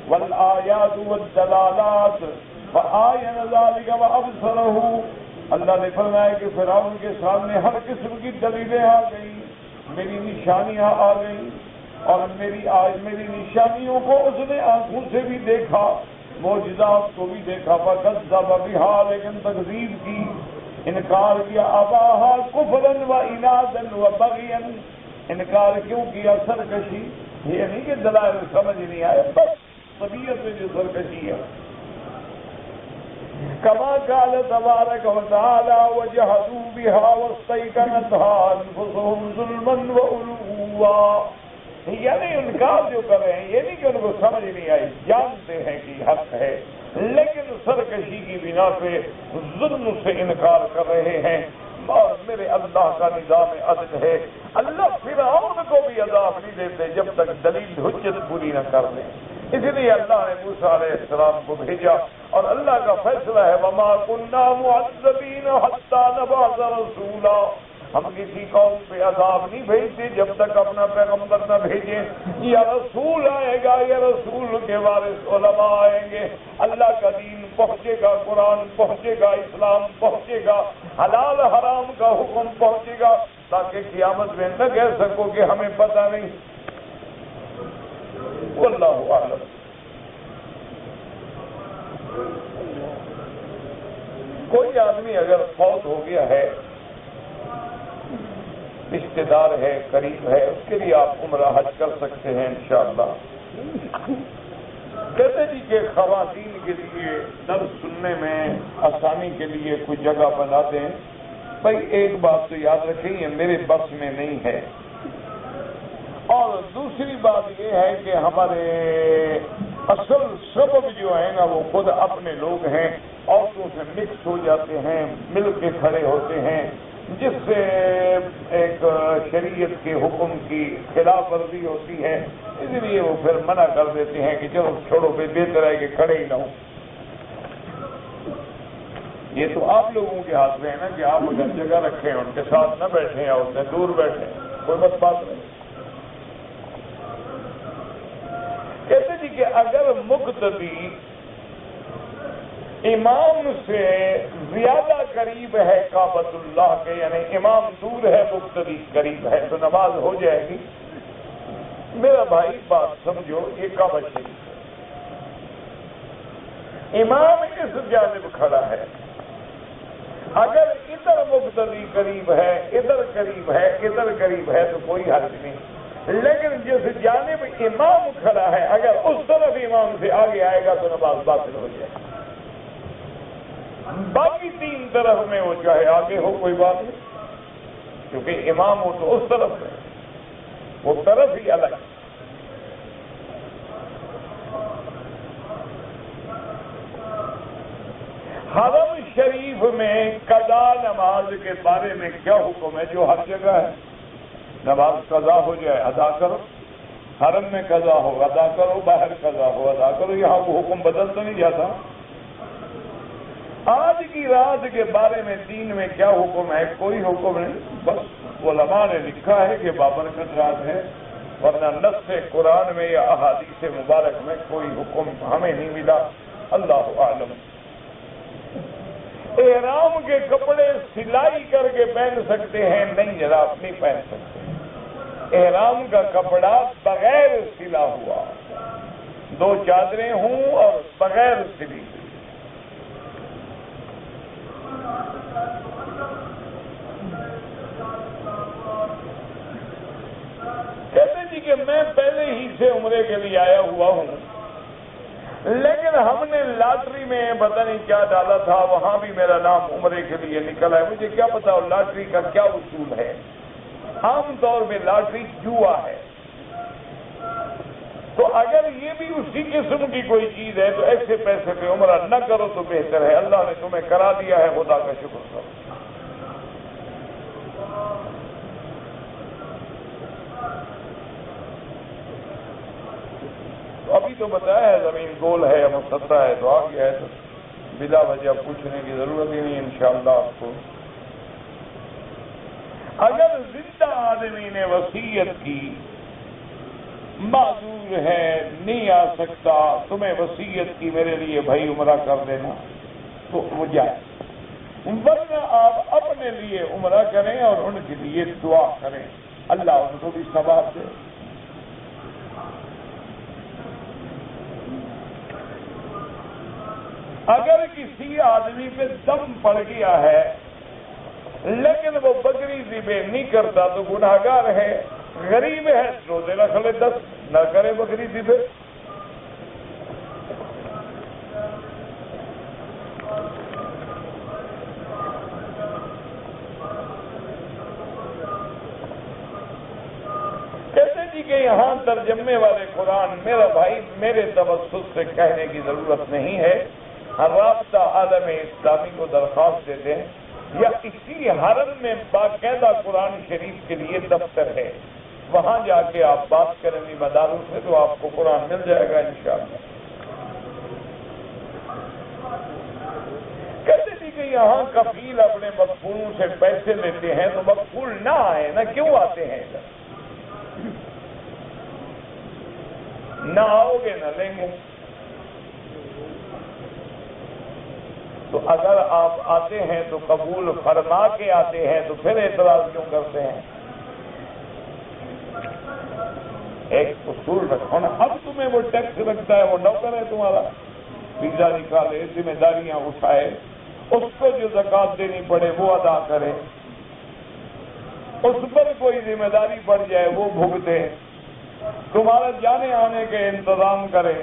والآیات والدلالات فآین ذلك وابصرہ. اللہ نے فرمایا کہ فرعون کے سامنے ہر قسم کی دلیلیں آ گئیں، میری نشانیاں آ گئیں، اور میری نشانیوں کو اس نے آنکھوں سے بھی دیکھا، معجزات کو بھی دیکھا. فکذب بہا، لیکن تکذیب کی، انکار کیا. اباہا کفرا و عنادا و بغیا، انکار کیوں کیا؟ سرکشی. یہ نہیں کہ دلائل سمجھ نہیں آئے، بس طبیعت میں جو سرکشی ہے. کما قال تبارک و تعالی وجحدوا بها واستيقنتها انفسهم ظلما وعلوا. یعنی انکار جو کر رہے ہیں یہ نہیں کہ ان کو سمجھ نہیں آئی، جانتے ہیں کہ حق ہے، لیکن سرکشی کی بنا پہ ظلم سے انکار کر رہے ہیں. اور میرے اللہ کا نظام عدل ہے، اللہ فرعون کو بھی عذاب نہیں دیتے جب تک دلیل حجت پوری نہ کر لیں. اس لیے اللہ نے موسیٰ علیہ السلام کو بھیجا، اور اللہ کا فیصلہ ہے وما كنا معذبین حتی نبعث رسولا. ہم کسی قوم پہ عذاب نہیں بھیجتے جب تک اپنا پیغمبر نہ بھیجیں. یا رسول آئے گا، یا رسول کے وارث علماء آئیں گے، اللہ کا دین پہنچے گا، قرآن پہنچے گا، اسلام پہنچے گا، حلال حرام کا حکم پہنچے گا، تاکہ قیامت میں نہ کہہ سکو کہ ہمیں پتہ نہیں. واللہ اعلم. کوئی آدمی اگر فوت ہو گیا ہے، رشتے دار ہے، قریب ہے، اس کے لیے آپ عمرہ حج کر سکتے ہیں انشاءاللہ. کہتے جی کہ خواتین کے لیے درس سننے میں آسانی کے لیے کوئی جگہ بنا دیں. بھائی ایک بات تو یاد رکھیں، یہ میرے بس میں نہیں ہے. اور دوسری بات یہ ہے کہ ہمارے اصل سبب جو ہے نا وہ خود اپنے لوگ ہیں، عورتوں سے مکس ہو جاتے ہیں، مل کے کھڑے ہوتے ہیں، جس سے ایک شریعت کے حکم کی خلاف ورزی ہوتی ہے. اس لیے وہ پھر منع کر دیتے ہیں کہ چلو چھوڑو، پہ بہتر ہے کہ کھڑے ہی نہ ہوں. یہ تو آپ لوگوں کے ہاتھ میں ہے نا کہ آپ اگر جگہ رکھیں، ان کے ساتھ نہ بیٹھیں یا ان سے دور بیٹھیں، کوئی بس بات نہیں. کہتے جی کہ اگر مقتدی امام سے زیادہ قریب ہے کعبۃ اللہ کے، یعنی امام دور ہے مقتدی قریب ہے، تو نماز ہو جائے گی. میرا بھائی بات سمجھو، یہ کعبہ شریف ہے، امام اس جانب کھڑا ہے، اگر ادھر مقتدی قریب ہے، ادھر قریب ہے، ادھر قریب ہے تو کوئی حرج نہیں. لیکن جس جانب امام کھڑا ہے اگر اس طرف امام سے آگے آئے گا تو نماز باطل ہو جائے. باقی تین طرف میں وہ چاہے آگے ہو کوئی بات نہیں، کیونکہ امام ہو تو اس طرف ہے، وہ طرف ہی الگ. حرم شریف میں قضا نماز کے بارے میں کیا حکم ہے؟ جو ہر جگہ ہے، نماز قضا ہو جائے ادا کرو، حرم میں قضا ہو ادا کرو، باہر قضا ہو ادا کرو. یہاں وہ حکم بدل تو نہیں جاتا. آج کی رات کے بارے میں دین میں کیا حکم ہے؟ کوئی حکم نہیں، بس علماء نے لکھا ہے کہ بابرکت رات ہے، ورنہ نص قرآن میں یا احادیث مبارک میں کوئی حکم ہمیں نہیں ملا. اللہ اعلم. احرام کے کپڑے سلائی کر کے پہن سکتے ہیں؟ نہیں جناب، نہیں پہن سکتے. احرام کا کپڑا بغیر سلا ہوا، دو چادریں ہوں اور بغیر سلی. کہتے جی کہ میں پہلے ہی سے عمرے کے لیے آیا ہوا ہوں، لیکن ہم نے لاٹری میں پتہ نہیں کیا ڈالا تھا، وہاں بھی میرا نام عمرے کے لیے نکلا ہے. مجھے کیا پتا لاٹری کا کیا اصول ہے. عام طور میں لاٹری جوا ہے، تو اگر یہ بھی اسی قسم کی کوئی چیز ہے تو ایسے پیسے پہ عمرہ نہ کرو تو بہتر ہے. اللہ نے تمہیں کرا دیا ہے، خدا کا شکر کرو. ابھی تو بتایا ہے زمین گول ہے یا مسطح ہے تو آ گیا ہے، تو بلا وجہ پوچھنے کی ضرورت ہی نہیں انشاءاللہ آپ کو. اگر زندہ آدمی نے وصیت کی، معذور ہے نہیں آ سکتا، تمہیں وصیت کی میرے لیے بھائی عمرہ کر دینا، تو وہ جائے، ورنہ آپ اپنے لیے عمرہ کریں اور ان کے لیے دعا کریں، اللہ ان کو بھی ثواب دے۔ اگر کسی آدمی پہ دم پڑ گیا ہے لیکن وہ بکری ذبح نہیں کرتا تو گناہگار ہے، غریب ہے، روزے رکھ لے 10، نہ کرے بکری ذبح۔ کہتے جی کہ یہاں ترجمے والے قرآن میرا بھائی میرے توسط سے کہنے کی ضرورت نہیں ہے، رابطہ عالم اسلامی کو درخواست دیتے ہیں، یا اسی حرم میں باقاعدہ قرآن شریف کے لیے دفتر ہے، وہاں جا کے آپ بات کریں گے مداروں سے تو آپ کو قرآن مل جائے گا انشاءاللہ۔ کہتے تھے کہ یہاں کفیل اپنے مقبولوں سے پیسے لیتے ہیں تو مقبول نہ آئے نا، کیوں آتے ہیں ادھر؟ نہ آؤ گے نہ لیں گے۔ تو اگر آپ آتے ہیں تو قبول فرما کے آتے ہیں تو پھر اعتراض کیوں کرتے ہیں؟ ایک اصول رکھو نا، اب تمہیں وہ ٹیکس لگتا ہے، وہ نوکر ہے تمہارا، ویزا نکالے، ذمہ داریاں اٹھائے، اس کو جو زکوٰۃ دینی پڑے وہ ادا کرے، اس پر کوئی ذمہ داری پڑ جائے وہ بھگتے، تمہارا جانے آنے کے انتظام کرے،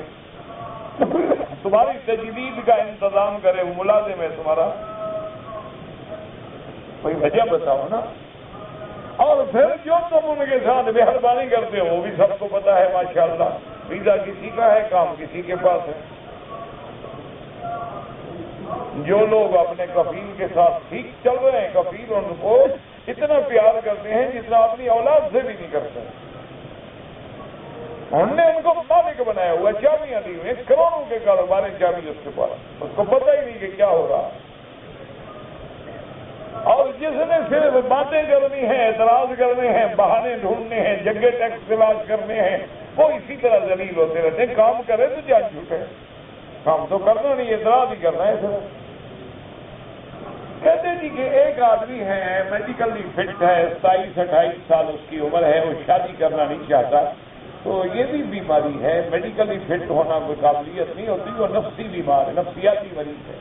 تمہاری تجدید کا انتظام کرے، وہ ملازم ہے تمہارا، کوئی وجہ بتاؤ نا۔ اور پھر جو تم ان کے ساتھ مہربانی کرتے ہو وہ بھی سب کو پتا ہے ماشاءاللہ، ویزا کسی کا ہے، کام کسی کے پاس ہے۔ جو لوگ اپنے کفیل کے ساتھ ٹھیک چل رہے ہیں، کفیل ان کو اتنا پیار کرتے ہیں جتنا اپنی اولاد سے بھی نہیں کرتے۔ ہم نے ان کو مالک بنایا ہوا، چابیاں دی ہوئی، کروڑوں کے کاروبار ہیں چابی اس کے پاس، اس کو پتہ ہی نہیں کہ کیا ہو رہا۔ اور جس نے صرف باتیں کرنی ہیں، اعتراض کرنے ہیں، بہانے ڈھونڈنے ہیں، جگہ ٹیکس تلاش کرنے ہیں، وہ اسی طرح ذلیل ہوتے رہتے ہیں۔ کام کرے تو جان جھوٹے، کام تو کرنا نہیں، اعتراض ہی کرنا ہے صرف۔ کہتے جی کہ ایک آدمی ہے میڈیکلی فٹ ہے، 27-28 سال اس کی عمر ہے، وہ شادی کرنا نہیں چاہتا، تو یہ بھی بیماری ہے، میڈیکلی فٹ ہونا کوئی قابلیت نہیں ہوتی، وہ نفسی بیمار ہے، نفسیاتی مریض ہے،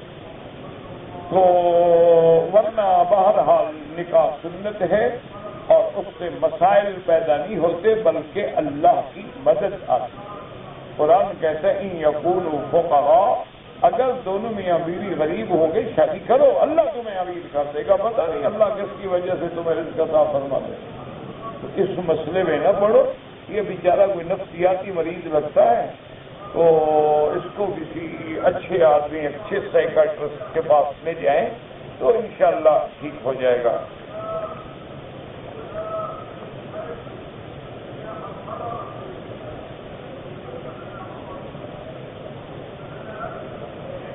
تو ورنہ بہرحال نکاح سنت ہے اور اس سے مسائل پیدا نہیں ہوتے بلکہ اللہ کی مدد آتی۔ قرآن کہتا ہے ان یکونوا فقراء، اگر دونوں میاں بیوی غریب ہوں گے شادی کرو، اللہ تمہیں امیر کر دے گا، پتہ نہیں اللہ کس کی وجہ سے تمہیں رزق عطا فرما دے گا۔ تو اس مسئلے میں نہ پڑو، یہ بیچارہ کوئی نفسیاتی مریض لگتا ہے تو اس کو کسی اچھے آدمی، اچھے سائیکاٹرسٹ کے پاس لے جائیں تو انشاءاللہ ٹھیک ہو جائے گا۔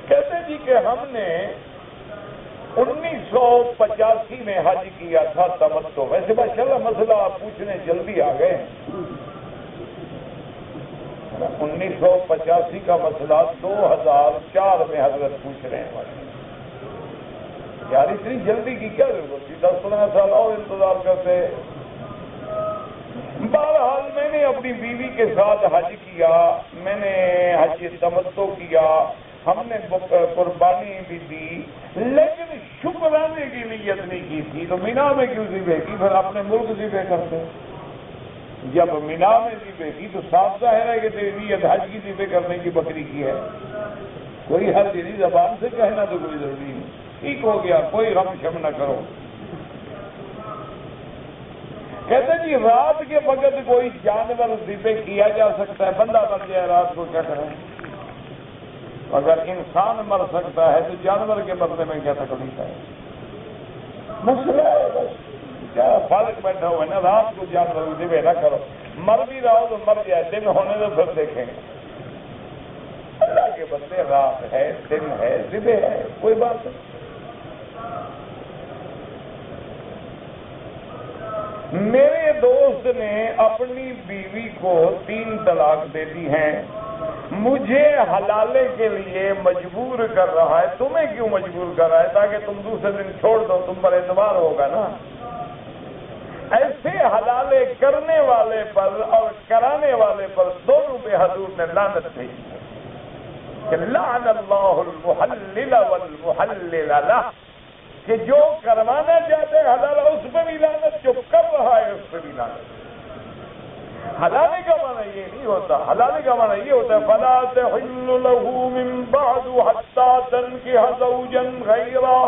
کہتے جی کہ ہم نے 1985 میں حج کیا تھا تمتع، ویسے ماشاءاللہ مسئلہ آپ پوچھنے جلدی آ گئے ہیں۔ 1985 کا مسئلہ 2004 میں حضرت پوچھ رہے ہیں، یار اتنی جلدی کی کیا ضرورت تھی، 10-15 سال اور انتظار کرتے۔ بہرحال میں نے اپنی بیوی کے ساتھ حج کیا، میں نے حج تمتع کیا، ہم نے قربانی بھی دی، لیکن شکرانے کی نیت نہیں کی تھی، تو مینا میں کیوں ذبح کی؟ پھر اپنے ملک ذبح کرتے۔ جب مینا میں ذبح کی تو صاف ظاہر ہے کہ تیری نیت حج کی ذبح کرنے کی بکری کی ہے، کوئی حج نہیں، زبان سے کہنا تو کوئی ضروری نہیں، ٹھیک ہو گیا، کوئی غم شم نہ کرو۔ کہتے جی رات کے وقت کوئی جانور ذبح کیا جا سکتا ہے، بندہ مر جائے رات کو کیا کریں؟ اگر انسان مر سکتا ہے تو جانور کے مرنے میں کیا تکلیف ہے؟ مسئلہ ہے بس، کیا فالک بیٹھا ہوا ہے نا، رات کو جانور ذبح نہ کرو، مر بھی رہا ہو تو مر جائے، دن ہونے تو پھر دیکھیں گے۔ اللہ کے بندے، رات ہے، دن ہے، ذبح ہے، کوئی بات نہیں۔ میرے دوست نے اپنی بیوی کو 3 طلاق دے دی ہیں، مجھے حلالے کے لیے مجبور کر رہا ہے۔ تمہیں کیوں مجبور کر رہا ہے؟ تاکہ تم دوسرے دن چھوڑ دو، تم پر اعتبار ہوگا نا۔ ایسے حلالے کرنے والے پر اور کرانے والے پر دونوں پہ حضور نے لعنت بھیجی ہے کہ لعن اللہ المحلل والمحلل لہ، کہ جو کروانا چاہتے ہیں حلال اس پہ بھی لعنت، جو کر رہا ہے اس پہ بھی لعنت۔ حلالے کا معنی یہ نہیں ہوتا، حلالے کا معنی یہ ہوتا ہے فلا تحل له من بعد حتى تنكح زوجا غيره۔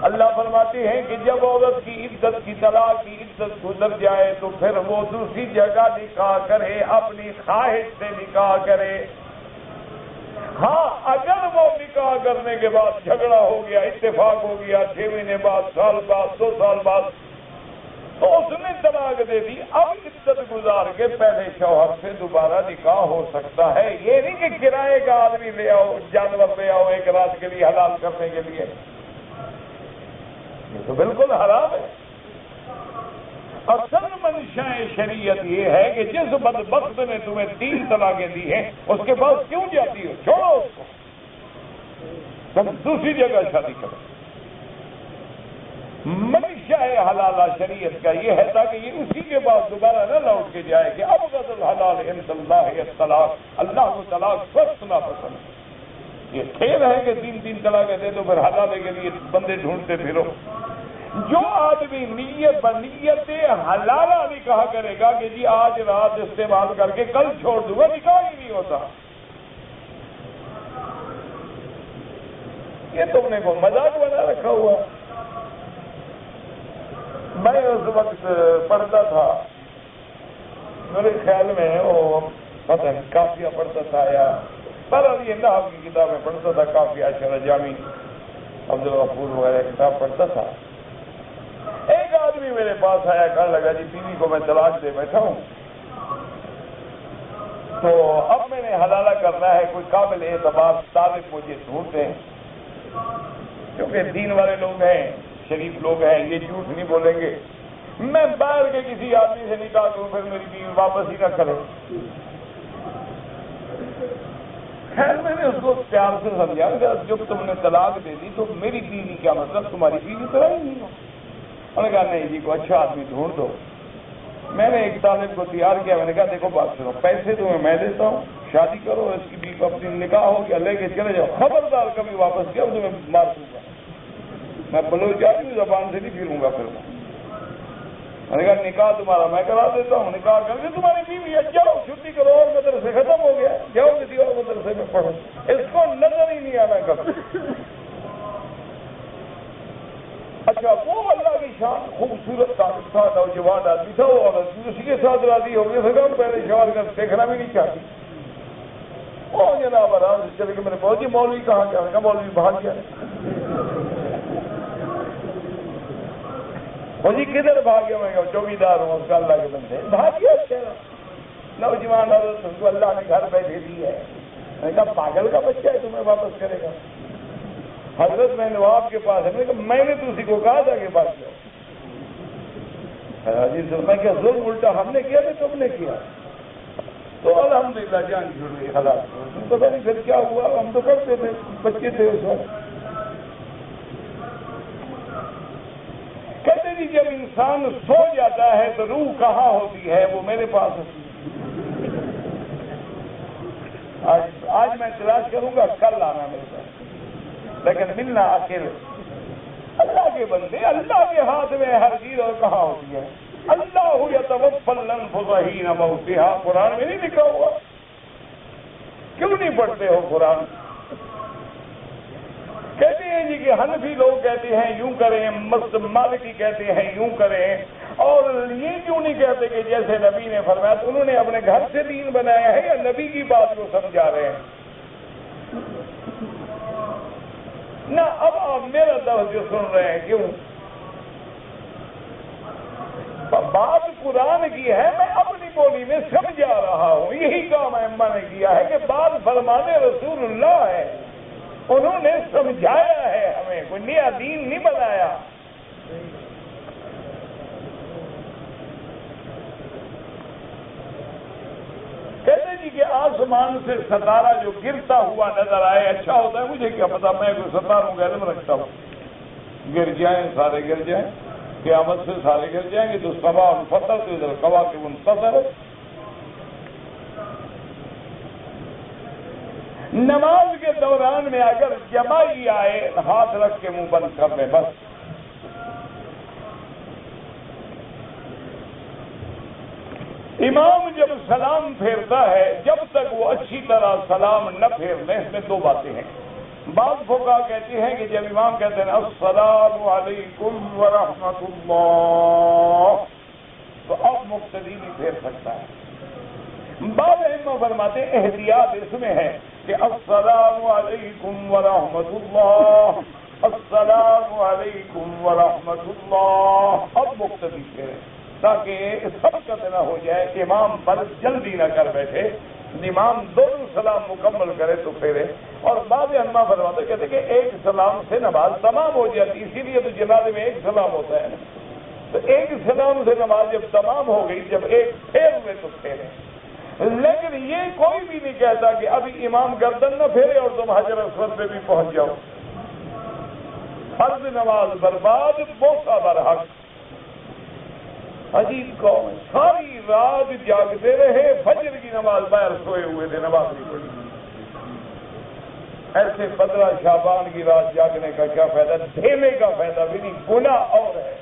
اللہ فرماتے ہیں کہ جب عورت کی عدت کی طلاق کی عدت گزر جائے تو پھر وہ دوسری جگہ نکاح کرے، اپنی خواہش سے نکاح کرے۔ ہاں اگر وہ نکاح کرنے کے بعد جھگڑا ہو گیا، اتفاق ہو گیا، 6 مہینے بعد، سال بعد، 2 سال بعد، تو اس نے طلاق دے دی، اب عدت گزار کے پہلے شوہر سے دوبارہ نکاح ہو سکتا ہے۔ یہ نہیں کہ کرائے کا آدمی لے آؤ، جانور لے آؤ 1 رات کے لیے حلال کرنے کے لیے، یہ تو بالکل حرام ہے۔ اصل منشا شریعت یہ ہے کہ جس بدبخت نے تمہیں 3 طلاقیں دی ہیں اس کے پاس کیوں جاتی ہو؟ چھوڑو اس کو، تم دوسری جگہ شادی کرو۔ منشا حلالہ شریعت کا یہ ہے تاکہ یہ اسی کے بعد دوبارہ نہ لوٹ کے جائے کہ ابغض الحلال عند اللہ الطلاق، اللہ کو طلاق سخت ناپسند۔ یہ کھیل ہے کہ 3 طلاقیں دے دو پھر حلالے کے لیے بندے ڈھونڈتے پھرو۔ جو آدمی نیت بنیت حلالہ نکاح کرے گا کہ جی آج رات استعمال کر کے کل چھوڑ دوں گا، نکاح ہی نہیں ہوتا۔ یہ تم نے کو مذاق بنا رکھا ہوا۔ میں اس وقت پڑھتا تھا، میرے خیال میں وہ پتہ نہیں کافیہ پڑھتا تھا یا پر یہ نحو کی کتابیں پڑھتا تھا، کافیہ شرح جامی عبدالغفور وغیرہ کتاب پڑھتا تھا۔ ایک آدمی میرے پاس آیا، کہنے لگا جی بیوی کو میں طلاق دے بیٹھا ہوں، تو اب میں نے حلالہ کرنا ہے، کوئی قابل اعتبار طالب مجھے ڈھونڈتے ہیں، کیونکہ دین والے لوگ ہیں، شریف لوگ ہیں، یہ جھوٹ نہیں بولیں گے۔ میں باہر کے کسی آدمی سے نکاح کروں پھر میری بیوی واپس ہی نہ کرے۔ خیر میں نے اس کو پیار سے سمجھا کہ جب تم نے طلاق دے دی تو میری بیوی کیا مطلب تمہاری بیوی تو ہی نہیں ہو۔ انہوں نے کہا نہیں جی کوئی اچھا آدمی ڈھونڈ دو۔ میں نے ایک طالب کو تیار کیا، میں نے کہا دیکھو بات سنو، پیسے تمہیں میں دیتا ہوں، شادی کرو، اس کی بیوی اپنی نکاح ہو گیا لے کے چلے جاؤ، خبردار کبھی واپس کیا تمہیں مار دوں گا۔ میں بلوچ آدمی زبان سے نہیں پھروں گا پھر میں نے کہا نکاح تمہارا میں کرا دیتا ہوں، نکاح کر کے تمہاری بیوی جاؤ چھٹی کرو اور مدرسے ختم ہو گیا، جاؤ کسی اور مدرسے میں پڑھو۔ اس کو نظر ہی نہیں آنا کبھی۔ اچھا وہ اللہ کی شان خوبصورت طالب تھا، نوجوان آدمی تھا، وہ عورت اسی کے ساتھ راضی ہو گئی، ہم پہلے شوہر کا دیکھنا بھی نہیں چاہتی۔ وہ جناب آرام سے چلے کہ میں نے بہت جی مولوی کہاں گیا؟ میں کہا مولوی بھاگ گیا۔ وہ جی کدھر بھاگ گیا؟ میں کہا چوکیدار ہوں اس کا، اللہ کے بندے بھاگ گیا۔ نوجوان عورت ان کو اللہ نے گھر بیٹھے دی ہے۔ میں نے کہا پاگل کا بچہ ہے، تمہیں واپس کرے گا؟ حضرت میں نواب کے پاس ہے، میں نے تو اسی کو کہا تھا کہ بات کیا جی میں کیا ظلم الٹا ہم نے کیا تھا تم نے کیا؟ تو الحمدللہ جان جڑ گئی حالات، پتا نہیں پھر کیا ہوا، ہم تو کرتے تھے، بچے تھے اس وقت۔ کہتے جی جب انسان سو جاتا ہے تو روح کہاں ہوتی ہے؟ وہ میرے پاس ہوتی ہے۔ آج میں تلاش کروں گا، کل آنا میرے پاس، لیکن ملنا اکیلے۔ اللہ کے بندے، اللہ کے ہاتھ میں ہر چیز اور کہاں ہوتی ہے۔ اللہ یتوفی الانفس حین موتها، قرآن میں نہیں لکھا ہوا؟ کیوں نہیں پڑھتے ہو قرآن؟ کہتے ہیں جی کہ حنفی لوگ کہتے ہیں یوں کریں، مالکی کہتے ہیں یوں کریں، اور یہ کیوں نہیں کہتے کہ جیسے نبی نے فرمایا؟ تو انہوں نے اپنے گھر سے دین بنایا ہے یا نبی کی بات کو سمجھا رہے ہیں؟ نہ اب آپ میرا درس جو سن رہے ہیں، کیوں؟ بات قرآن کی ہے، میں اپنی بولی میں سمجھا رہا ہوں۔ یہی کام ائمہ نے کیا ہے کہ بات فرمانے رسول اللہ ہے، انہوں نے سمجھایا ہے ہمیں، کوئی نیا دین نہیں بنایا۔ آسمان سے ستارہ جو گرتا ہوا نظر آئے اچھا ہوتا ہے، مجھے کیا پتا، میں کوئی ستاروں کا علم رکھتا ہوں، گر جائیں سارے گر جائیں، قیامت سے سارے گر جائیں گے، تو سبا الفطر تو ادھر کوا کے منتظر ہے۔ نماز کے دوران میں اگر جمائی آئے ہاتھ رکھ کے منہ بند کر لیں بس۔ امام جب سلام پھیرتا ہے جب تک وہ اچھی طرح سلام نہ پھیر لیں، اس میں دو باتیں ہیں۔ بعض فقہا کہتے ہیں کہ جب امام کہتے ہیں السلام علیکم ورحمۃ اللہ تو اب مقتدی نہیں پھیر سکتا ہے۔ بعض ائمہ فرماتے ہیں احتیاط اس میں ہے کہ السلام علیکم ورحمۃ اللہ، السلام علیکم ورحمۃ اللہ، اب مقتدی پھیرے تاکہ سبقت نہ ہو جائے، امام پر جلدی نہ کر بیٹھے، امام دونوں سلام مکمل کرے تو پھیرے۔ اور بعض علماء فرماتے کہتے کہ ایک سلام سے نماز تمام ہو جاتی، اسی لیے تو جنازے میں ایک سلام ہوتا ہے، تو ایک سلام سے نماز جب تمام ہو گئی، جب ایک پھیر ہوئے تو پھیرے۔ لیکن یہ کوئی بھی نہیں کہتا کہ ابھی امام گردن نہ پھیرے اور تم حجر اسود پہ بھی پہنچ جاؤ، فرض نماز برباد، موقع برحق۔ عجیب قوم ہے، ساری رات جاگتے رہے، فجر کی نماز باہر سوئے ہوئے تھے، نماز نہیں پڑھی۔ ایسے 15 شعبان کی رات جاگنے کا کیا فائدہ، دھیمے کا فائدہ بھی نہیں، گناہ اور ہے۔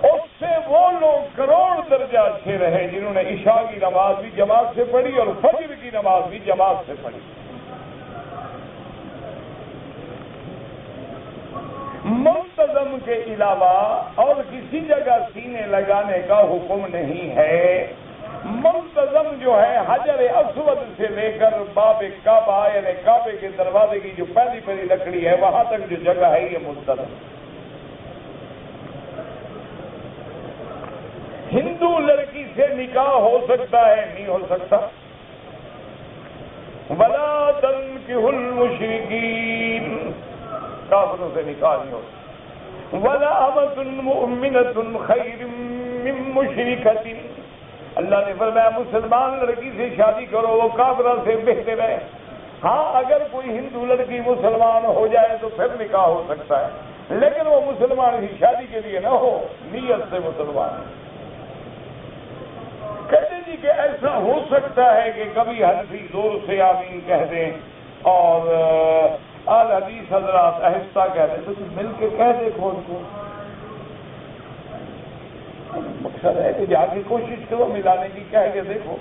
اس سے وہ لوگ کروڑ درجہ اچھے رہے جنہوں نے عشاء کی نماز بھی جماعت سے پڑھی اور فجر کی نماز بھی جماعت سے پڑھی۔ منتظم کے علاوہ اور کسی جگہ سینے لگانے کا حکم نہیں ہے۔ منتظم جو ہے حجر اسود سے لے کر باب کعبہ یعنی کعبے کے دروازے کی جو پہلی پہلی لکڑی ہے وہاں تک جو جگہ ہے یہ منتظم۔ ہندو لڑکی سے نکاح ہو سکتا ہے نہیں ہو سکتا؟ وَلَا تَنكِحُوا الْمُشْرِكِينَ، کافروں سے نکاح نہیں ہوتا۔ وَلَا أَمَةٌ مُؤْمِنَةٌ خَيْرٌ مِّن مُشْرِكَةٍ، اللہ نے فرمایا مسلمان لڑکی سے شادی کرو، وہ کافرہ سے بہتر ہے۔ ہاں اگر کوئی ہندو لڑکی مسلمان ہو جائے تو پھر نکاح ہو سکتا ہے، لیکن وہ مسلمان کی شادی کے لیے نہ ہو، نیت سے مسلمان ہے۔ کہتے جی کہ ایسا ہو سکتا ہے کہ کبھی حنفی زور سے آمین کہہ دیں اور آل حدیث حضرات آہستہ کہہ دیں، تو مل کے کہہ دے کھول کو۔ مقصد ہے کہ جا کے کوشش کرو ملانے کی، کہہ کے دیکھو،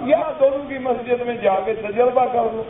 یا دونوں کی مسجد میں جا کے تجربہ کر لو۔